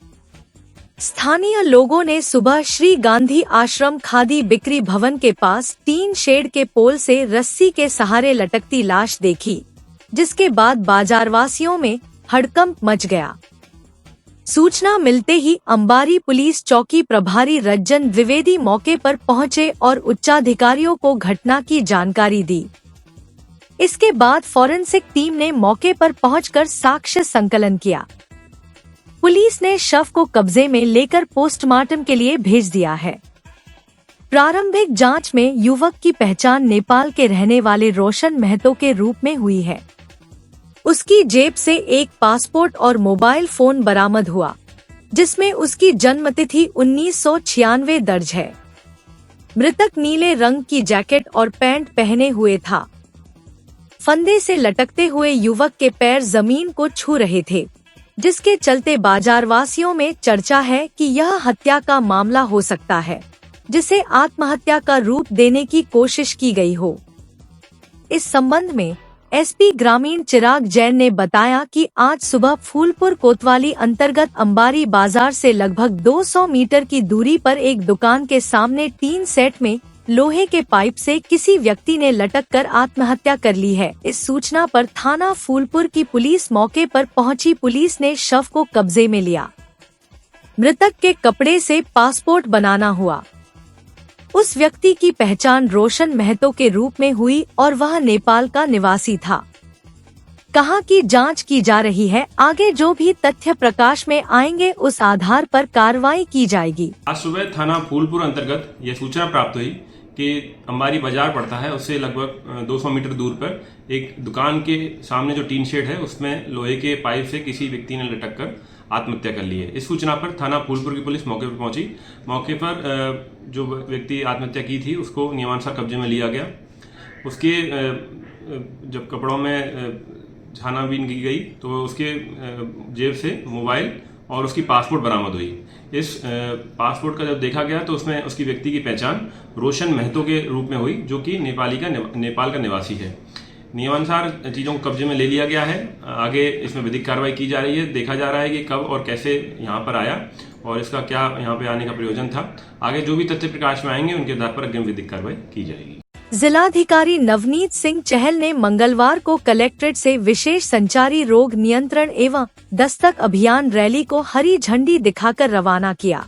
B: स्थानीय लोगों ने सुबह श्री गांधी आश्रम खादी बिक्री भवन के पास टीन शेड के पोल से रस्सी के सहारे लटकती लाश देखी, जिसके बाद बाजारवासियों में हड़कंप मच गया। सूचना मिलते ही अंबारी पुलिस चौकी प्रभारी रज्जन द्विवेदी मौके पर पहुंचे और उच्चाधिकारियों को घटना की जानकारी दी। इसके बाद फॉरेंसिक टीम ने मौके पर पहुंचकर साक्ष्य संकलन किया। पुलिस ने शव को कब्जे में लेकर पोस्टमार्टम के लिए भेज दिया है। प्रारंभिक जांच में युवक की पहचान नेपाल के रहने वाले रोशन महतो के रूप में हुई है। उसकी जेब से एक पासपोर्ट और मोबाइल फोन बरामद हुआ, जिसमें उसकी जन्मतिथि 1996 दर्ज है। मृतक नीले रंग की जैकेट और पैंट पहने हुए था। फंदे से लटकते हुए युवक के पैर जमीन को छू रहे थे, जिसके चलते बाजारवासियों में चर्चा है कि यह हत्या का मामला हो सकता है, जिसे आत्महत्या का रूप देने की कोशिश की गई हो। इस संबंध में एसपी ग्रामीण चिराग जैन ने बताया कि आज सुबह फूलपुर कोतवाली अंतर्गत अंबारी बाजार से लगभग 200 मीटर की दूरी पर एक दुकान के सामने टीन सेट में लोहे के पाइप से किसी व्यक्ति ने लटककर आत्महत्या कर ली है। इस सूचना पर थाना फूलपुर की पुलिस मौके पर पहुंची। पुलिस ने शव को कब्जे में लिया। मृतक के कपड़े से पासपोर्ट बनाना हुआ। उस व्यक्ति की पहचान रोशन महतो के रूप में हुई और वह नेपाल का निवासी था। कहा कि जांच की जा रही है, आगे जो भी तथ्य प्रकाश में आएंगे उस आधार पर कार्रवाई की जाएगी।
E: आज सुबह थाना फूलपुर अंतर्गत यह सूचना प्राप्त हुई कि अंबारी बाजार पड़ता है, उससे लगभग 200 मीटर दूर पर एक दुकान के सामने जो टीन शेड है उसमें लोहे के पाइप से किसी व्यक्ति ने लटककर आत्महत्या कर ली है। इस सूचना पर थाना फूलपुर की पुलिस मौके पर पहुंची। मौके पर जो व्यक्ति आत्महत्या की थी उसको नियमानुसार कब्जे में लिया गया। उसके जब कपड़ों में छानाबीन की गई तो उसके जेब से मोबाइल और उसकी पासपोर्ट बरामद हुई। इस पासपोर्ट का जब देखा गया तो उसमें उसकी व्यक्ति की पहचान रोशन महतो के रूप में हुई, जो कि नेपाल का निवासी है। नियमानुसार चीज़ों को कब्जे में ले लिया गया है। आगे इसमें विधिक कार्रवाई की जा रही है। देखा जा रहा है कि कब और कैसे यहाँ पर आया और इसका क्या यहाँ पे आने का प्रयोजन था। आगे जो भी तथ्य प्रकाश में आएंगे उनके आधार पर अग्रिम विधिक कार्रवाई की जाएगी।
B: जिलाधिकारी नवनीत सिंह चहल ने मंगलवार को कलेक्ट्रेट से विशेष संचारी रोग नियंत्रण एवं दस्तक अभियान रैली को हरी झंडी दिखाकर रवाना किया।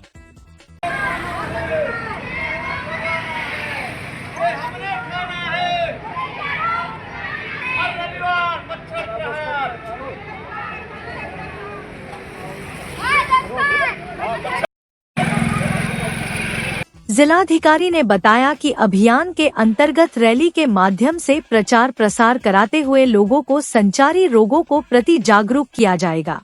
B: जिलाधिकारी ने बताया कि अभियान के अंतर्गत रैली के माध्यम से प्रचार प्रसार कराते हुए लोगों को संचारी रोगों को प्रति जागरूक किया जाएगा।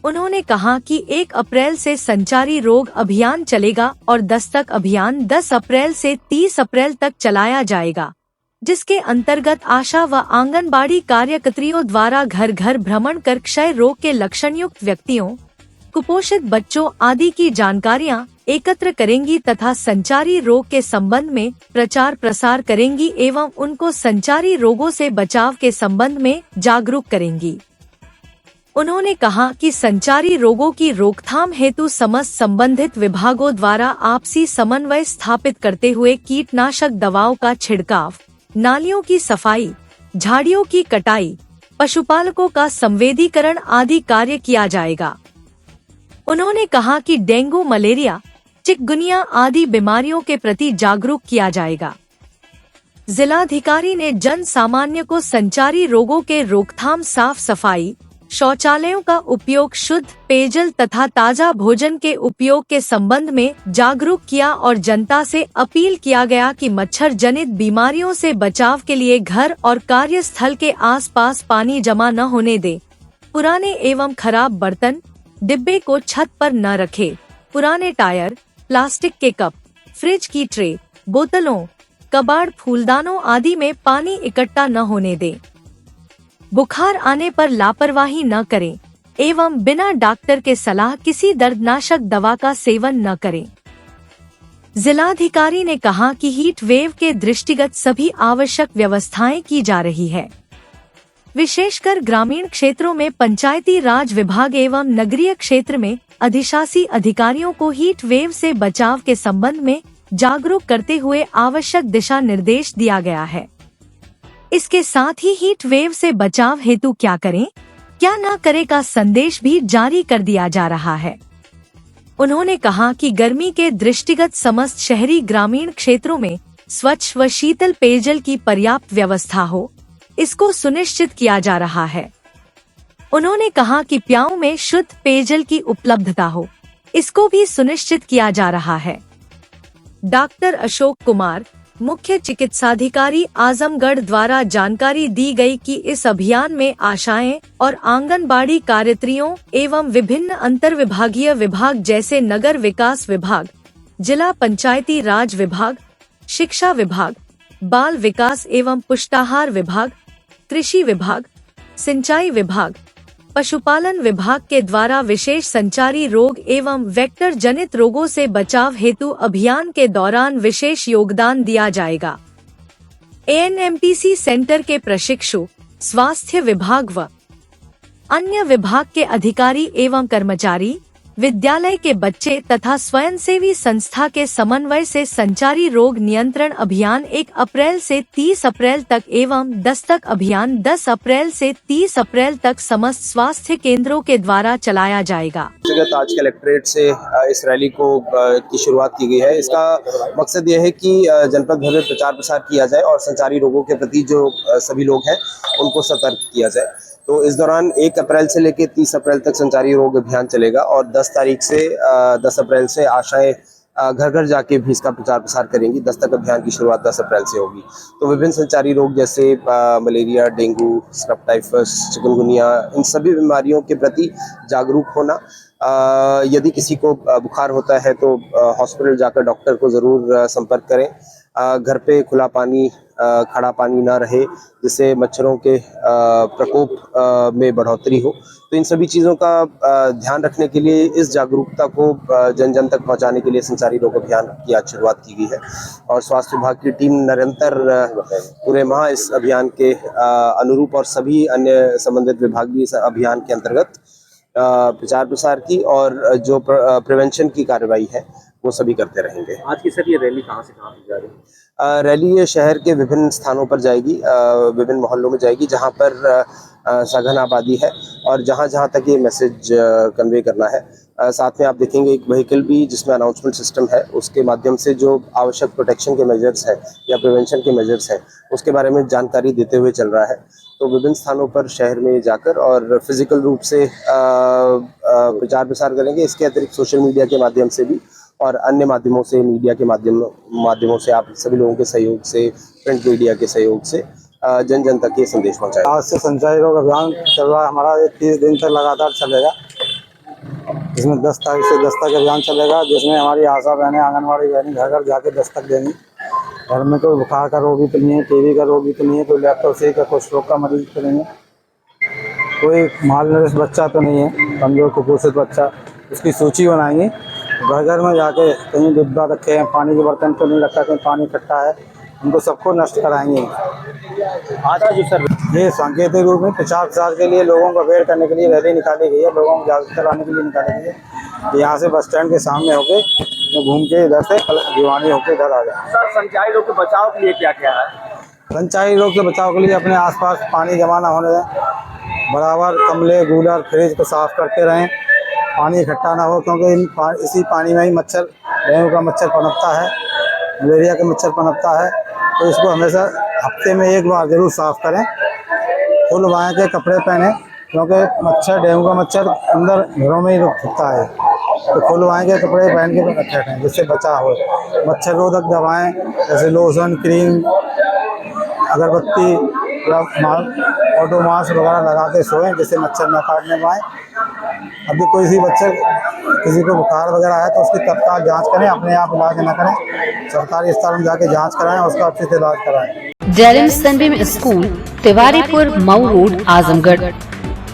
B: उन्होंने कहा कि 1 अप्रैल से संचारी रोग अभियान चलेगा और दस्तक अभियान 10 अप्रैल से 30 अप्रैल तक चलाया जाएगा, जिसके अंतर्गत आशा व आंगनबाड़ी कार्यकर्तियों द्वारा घर घर भ्रमण कर क्षय रोग के लक्षण युक्त व्यक्तियों, कुपोषित बच्चों आदि की जानकारियां एकत्र करेंगी तथा संचारी रोग के संबंध में प्रचार प्रसार करेंगी एवं उनको संचारी रोगों से बचाव के संबंध में जागरूक करेंगी। उन्होंने कहा कि संचारी रोगों की रोकथाम हेतु समस्त संबंधित विभागों द्वारा आपसी समन्वय स्थापित करते हुए कीटनाशक दवाओं का छिड़काव, नालियों की सफाई, झाड़ियों की कटाई, पशुपालकों का संवेदीकरण आदि कार्य किया जाएगा। उन्होंने कहा कि डेंगू, मलेरिया, चिकनगुनिया आदि बीमारियों के प्रति जागरूक किया जाएगा। जिलाधिकारी ने जन सामान्य को संचारी रोगों के रोकथाम, साफ सफाई, शौचालयों का उपयोग, शुद्ध पेयजल तथा ताजा भोजन के उपयोग के संबंध में जागरूक किया और जनता से अपील किया गया कि मच्छर जनित बीमारियों से बचाव के लिए घर और कार्यस्थल के आसपास पानी जमा न होने दे, पुराने एवं खराब बर्तन, डिब्बे को छत पर न रखे, पुराने टायर, प्लास्टिक के कप, फ्रिज की ट्रे, बोतलों, कबाड़, फूलदानों आदि में पानी इकट्ठा न होने दें, बुखार आने पर लापरवाही न करें एवं बिना डॉक्टर के सलाह किसी दर्दनाशक दवा का सेवन न करें। जिलाधिकारी ने कहा कि हीट वेव के दृष्टिगत सभी आवश्यक व्यवस्थाएं की जा रही है। विशेषकर ग्रामीण क्षेत्रों में पंचायती राज विभाग एवं नगरीय क्षेत्र में अधिशासी अधिकारियों को हीट वेव से बचाव के संबंध में जागरूक करते हुए आवश्यक दिशा निर्देश दिया गया है। इसके साथ ही हीट वेव से बचाव हेतु क्या करें, क्या न करें का संदेश भी जारी कर दिया जा रहा है। उन्होंने कहा कि गर्मी के दृष्टिगत समस्त शहरी ग्रामीण क्षेत्रों में स्वच्छ व शीतल पेयजल की पर्याप्त व्यवस्था हो, इसको सुनिश्चित किया जा रहा है। उन्होंने कहा कि प्याऊ में शुद्ध पेयजल की उपलब्धता हो, इसको भी सुनिश्चित किया जा रहा है। डॉक्टर अशोक कुमार, मुख्य चिकित्साधिकारी आजमगढ़ द्वारा जानकारी दी गई कि इस अभियान में आशाएं और आंगनबाड़ी कार्यकर्तियों एवं विभिन्न अंतर्विभागीय विभाग जैसे नगर विकास विभाग, जिला पंचायती राज विभाग, शिक्षा विभाग, बाल विकास एवं पुष्टाहार विभाग, कृषि विभाग, सिंचाई विभाग, पशुपालन विभाग के द्वारा विशेष संचारी रोग एवं वेक्टर जनित रोगों से बचाव हेतु अभियान के दौरान विशेष योगदान दिया जाएगा। ANMTC सेंटर के प्रशिक्षु, स्वास्थ्य विभाग व अन्य विभाग के अधिकारी एवं कर्मचारी, विद्यालय के बच्चे तथा स्वयंसेवी संस्था के समन्वय से संचारी रोग नियंत्रण अभियान 1 अप्रैल से 30 अप्रैल तक एवं दस्तक अभियान 10 अप्रैल से 30 अप्रैल तक समस्त स्वास्थ्य केंद्रों के द्वारा चलाया जाएगा।
F: आज कलेक्ट्रेट से इस रैली की शुरुआत की गई है। इसका मकसद यह है कि जनपद भर में प्रचार प्रसार किया जाए और संचारी रोगों के प्रति जो सभी लोग हैं उनको सतर्क किया जाए। तो इस दौरान 1 अप्रैल से लेकर 30 अप्रैल तक संचारी रोग अभियान चलेगा और 10 अप्रैल से आशाएं घर घर जाके भी इसका प्रचार प्रसार करेंगी। दस्तक अभियान की शुरुआत 10 अप्रैल से होगी। तो विभिन्न संचारी रोग जैसे malaria, dengue, scrub typhus, chikungunya, इन सभी बीमारियों के प्रति जागरूक होना। यदि किसी को बुखार होता है तो हॉस्पिटल जाकर डॉक्टर को ज़रूर संपर्क करें। घर पे खुला पानी खड़ा पानी ना रहे, जिससे मच्छरों के प्रकोप में बढ़ोतरी हो। तो इन सभी चीज़ों का ध्यान रखने के लिए, इस जागरूकता को जन जन तक पहुंचाने के लिए संचारी रोग अभियान की आज शुरुआत की गई है और स्वास्थ्य विभाग की टीम निरंतर पूरे माह इस अभियान के अनुरूप और सभी अन्य संबंधित विभाग भी इस अभियान के अंतर्गत प्रचार प्रसार की और जो प्रिवेंशन की कार्रवाई है वो सभी करते रहेंगे।
N: आज की सर ये रैली कहाँ से कहाँ जा रही है?
F: रैली ये शहर के विभिन्न स्थानों पर जाएगी, विभिन्न मोहल्लों में जाएगी जहां पर सघन आबादी है और जहां जहां तक ये मैसेज कन्वे करना है। साथ में आप देखेंगे एक व्हीकल भी जिसमें अनाउंसमेंट सिस्टम है, उसके माध्यम से जो आवश्यक प्रोटेक्शन के मेजर्स हैं या प्रिवेंशन के मेजर्स हैं उसके बारे में जानकारी देते हुए चल रहा है। तो विभिन्न स्थानों पर शहर में जाकर और फिजिकल रूप से प्रचार प्रसार करेंगे। इसके अतिरिक्त सोशल मीडिया के माध्यम से भी और अन्य माध्यमों से, मीडिया के माध्यमों से, आप सभी लोगों के सहयोग से, प्रिंट मीडिया के सहयोग से जन जन तक ये संदेश पहुंचाएं।
R: आज से संचारी रोग अभियान चल रहा है हमारा, ये 30 दिन तक लगातार चलेगा। इसमें 10 तारीख से दस्तक अभियान चलेगा, जिसमें हमारी आशा बहनें, आंगनबाड़ी बहनें घर घर जाके दस्तक देंगी। घर में कोई बुखार का रोगी तो नहीं है, टीबी का रोगी तो नहीं है, कोई लेप्टोसी का, कोई स्ट्रोक का मरीज तो नहीं है, कोई मालनरिश बच्चा तो नहीं है, कमजोर कुपोषित बच्चा, उसकी सूची बनाएंगे। घर घर में जाके कहीं डिब्बा रखे हैं, पानी के बर्तन तो नहीं रखा, कहीं पानी इकट्ठा है, उनको सबको नष्ट कराएंगे। आज का जो सर ये सांकेतिक रूप में प्रचार प्रसार के लिए, लोगों को अवेयर करने के लिए रैली निकाली गई है, लोगों को जागरूक कराने के लिए निकाली गई है। यहाँ से बस स्टैंड के सामने होके घूम के इधर से दीवानी होके इधर आ जाए।
N: सर संचारी रोग के बचाव के लिए क्या क्या है?
R: संचारी रोग के बचाव के लिए अपने आसपास पानी जमा न होने दें, बराबर गमले, कूलर, फ्रिज को साफ करते रहें, पानी इकट्ठा ना हो, क्योंकि इसी पानी में ही मच्छर, डेंगू का मच्छर पनपता है, मलेरिया का मच्छर पनपता है। तो इसको हमेशा हफ्ते में एक बार जरूर साफ करें। फुल बाएँ के कपड़े पहने, क्योंकि मच्छर, डेंगू का मच्छर अंदर घरों में ही रुकता है। तो फुल बाएँ के कपड़े पहन के रखें जिससे बचाव हो। मच्छर रोधक दवाएँ जैसे लोशन, क्रीम, अगरबत्ती या ऑटोमास वगैरह लगा के सोएं, जिससे मच्छर न काटने पाएँ। अभी कोई सी बच्चे किसी को बुखार वगैरह है तो उसकी तत्काल जांच करें, अपने आप इलाज न करें, सरकारी अस्पताल में जाके जांच कराएं, उसका अच्छे से इलाज कराएं।
S: Dalim Sunbeam school, Tiwaripur, Mau road, Azamgarh.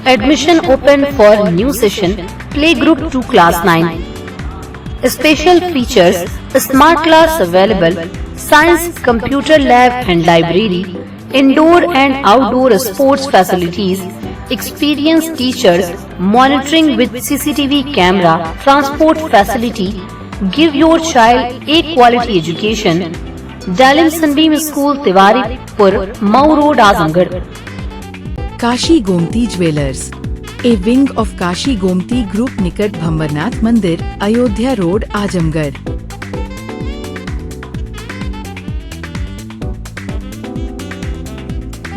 S: Admission open for new session, play group 2 class 9। Special features, smart class available, science, computer lab and library, indoor and outdoor sports facilities, experienced teachers, monitoring with CCTV camera, transport facility. Give your child a quality education. Dalim Sunbeam School, Tiwaripur, Mau Road, Azamgarh.
B: Kashi Gomti jewellers, a wing of Kashi Gomti group, निकट भंवरनाथ मंदिर, Ayodhya road, Azamgarh.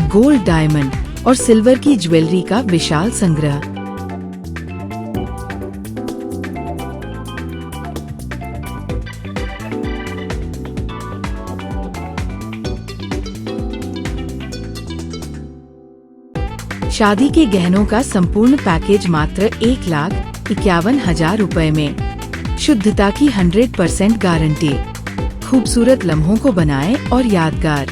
B: Gold, diamond और सिल्वर की ज्वेलरी का विशाल संग्रह। शादी के गहनों का संपूर्ण पैकेज मात्र 1,51,000 रुपए में। शुद्धता की 100% गारंटी। खूबसूरत लम्हों को बनाएं और यादगार।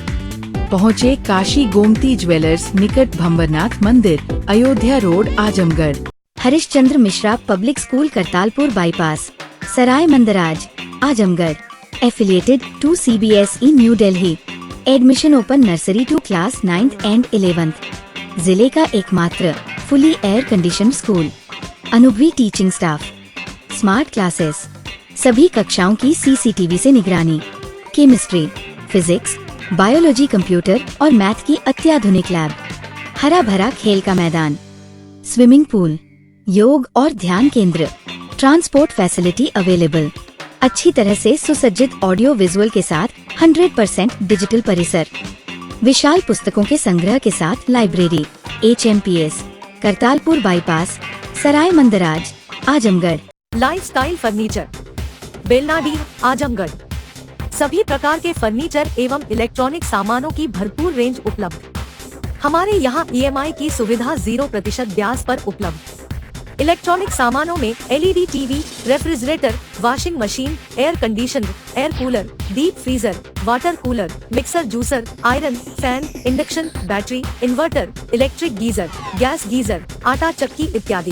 B: पहुँचे काशी गोमती ज्वेलर्स, निकट भंवरनाथ मंदिर, Ayodhya road, Azamgarh.
T: Harishchandra Mishra public school, Kartalpur bypass, Sarai Mandraj, Azamgarh. Affiliated to CBSE new Delhi. Admission open nursery to class 9th and 11th। जिले का एकमात्र फुली एयर कंडीशन स्कूल। अनुभवी टीचिंग स्टाफ, स्मार्ट क्लासेस, सभी कक्षाओं की CCTV से निगरानी। केमिस्ट्री, फिजिक्स, बायोलॉजी, कंप्यूटर और मैथ की अत्याधुनिक लैब। हरा भरा खेल का मैदान, स्विमिंग पूल, योग और ध्यान केंद्र। Transport facility available. अच्छी तरह से सुसज्जित ऑडियो विजुअल के साथ 100% डिजिटल परिसर। विशाल पुस्तकों के संग्रह के साथ library. HMPS, Kartalpur bypass, Sarai Mandraj, Azamgarh.
B: Lifestyle furniture, Belnadi, Azamgarh. सभी प्रकार के फर्नीचर एवं इलेक्ट्रॉनिक सामानों की भरपूर रेंज उपलब्ध। हमारे यहाँ EMI की सुविधा 0% ब्याज पर उपलब्ध। इलेक्ट्रॉनिक सामानों में LED TV, refrigerator, washing machine, air conditioner, air cooler, deep freezer, water cooler, mixer juicer, iron, fan, induction, battery, inverter, electric geyser, gas geyser, आटा चक्की इत्यादि।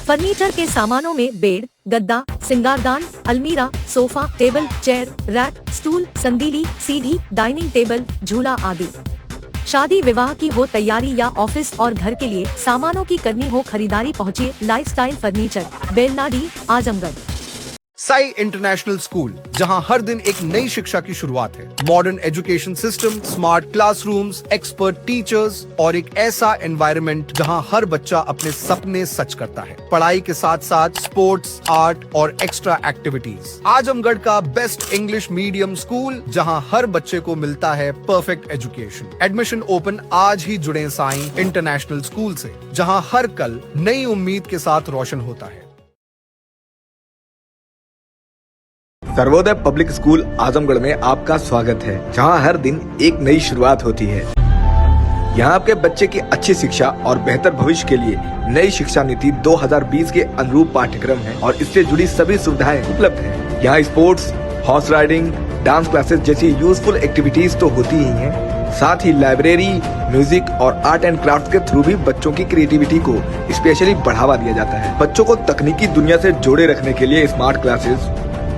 B: फर्नीचर के सामानों में बेड, गद्दा, सिंगारदान, अलमीरा, sofa, table, chair, rack, stool, संदीली, सीढ़ी, डाइनिंग टेबल, झूला आदि। शादी विवाह की हो तैयारी या ऑफिस और घर के लिए सामानों की करनी हो खरीदारी, पहुंचिए lifestyle furniture, Belnadi, Azamgarh.
U: Sai international school, जहां हर दिन एक नई शिक्षा की शुरुआत है। Modern education system, smart classrooms, expert teachers और एक ऐसा एनवायरनमेंट जहां हर बच्चा अपने सपने सच करता है। पढ़ाई के साथ साथ स्पोर्ट्स, आर्ट और एक्स्ट्रा एक्टिविटीज। आजमगढ़ का बेस्ट इंग्लिश मीडियम स्कूल, जहां हर बच्चे को मिलता है परफेक्ट एजुकेशन। एडमिशन ओपन आज ही जुड़े साई इंटरनेशनल स्कूल से, जहां हर कल नई उम्मीद के साथ रोशन होता है।
V: सर्वोदय पब्लिक स्कूल आजमगढ़ में आपका स्वागत है, जहां हर दिन एक नई शुरुआत होती है। यहां आपके बच्चे की अच्छी शिक्षा और बेहतर भविष्य के लिए नई शिक्षा नीति 2020 के अनुरूप पाठ्यक्रम है और इससे जुड़ी सभी सुविधाएं उपलब्ध हैं। यहाँ sports, horse riding, dance classes जैसी यूजफुल एक्टिविटीज तो होती ही हैं, साथ ही लाइब्रेरी, म्यूजिक और आर्ट एंड क्राफ्ट के थ्रू भी बच्चों की क्रिएटिविटी को स्पेशली बढ़ावा दिया जाता है। बच्चों को तकनीकी दुनिया से जोड़े रखने के लिए स्मार्ट क्लासेस,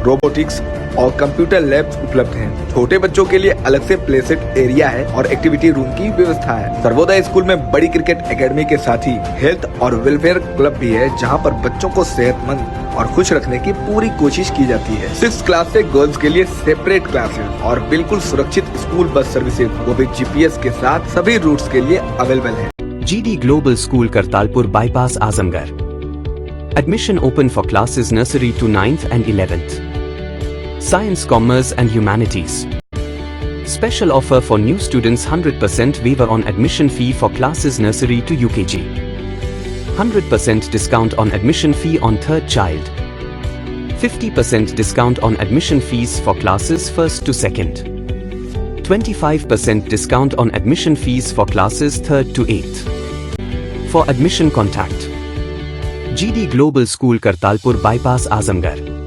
V: रोबोटिक्स और कंप्यूटर लैब्स उपलब्ध हैं। छोटे बच्चों के लिए अलग से प्ले सेट एरिया है और एक्टिविटी रूम की व्यवस्था है। सर्वोदय स्कूल में बड़ी क्रिकेट एकेडमी के साथ ही हेल्थ और वेलफेयर क्लब भी है, जहां पर बच्चों को सेहतमंद और खुश रखने की पूरी कोशिश की जाती है। 6th क्लास से गर्ल्स के लिए सेपरेट क्लासेस और बिल्कुल सुरक्षित स्कूल बस सर्विसेज, वो भी GPS के साथ सभी रूट्स के लिए अवेलेबल है।
W: GD global school Kartalpur bypass Azamgarh. Admission open for classes nursery to 9th and 11th. Science, Commerce and Humanities. Special offer for new students: 100% waiver on admission fee for classes nursery to UKG. 100% discount on admission fee on third child. 50% discount on admission fees for classes 1st to 2nd. 25% discount on admission fees for classes 3rd to 8th. For admission contact GD Global School Kartalpur Bypass Azamgarh.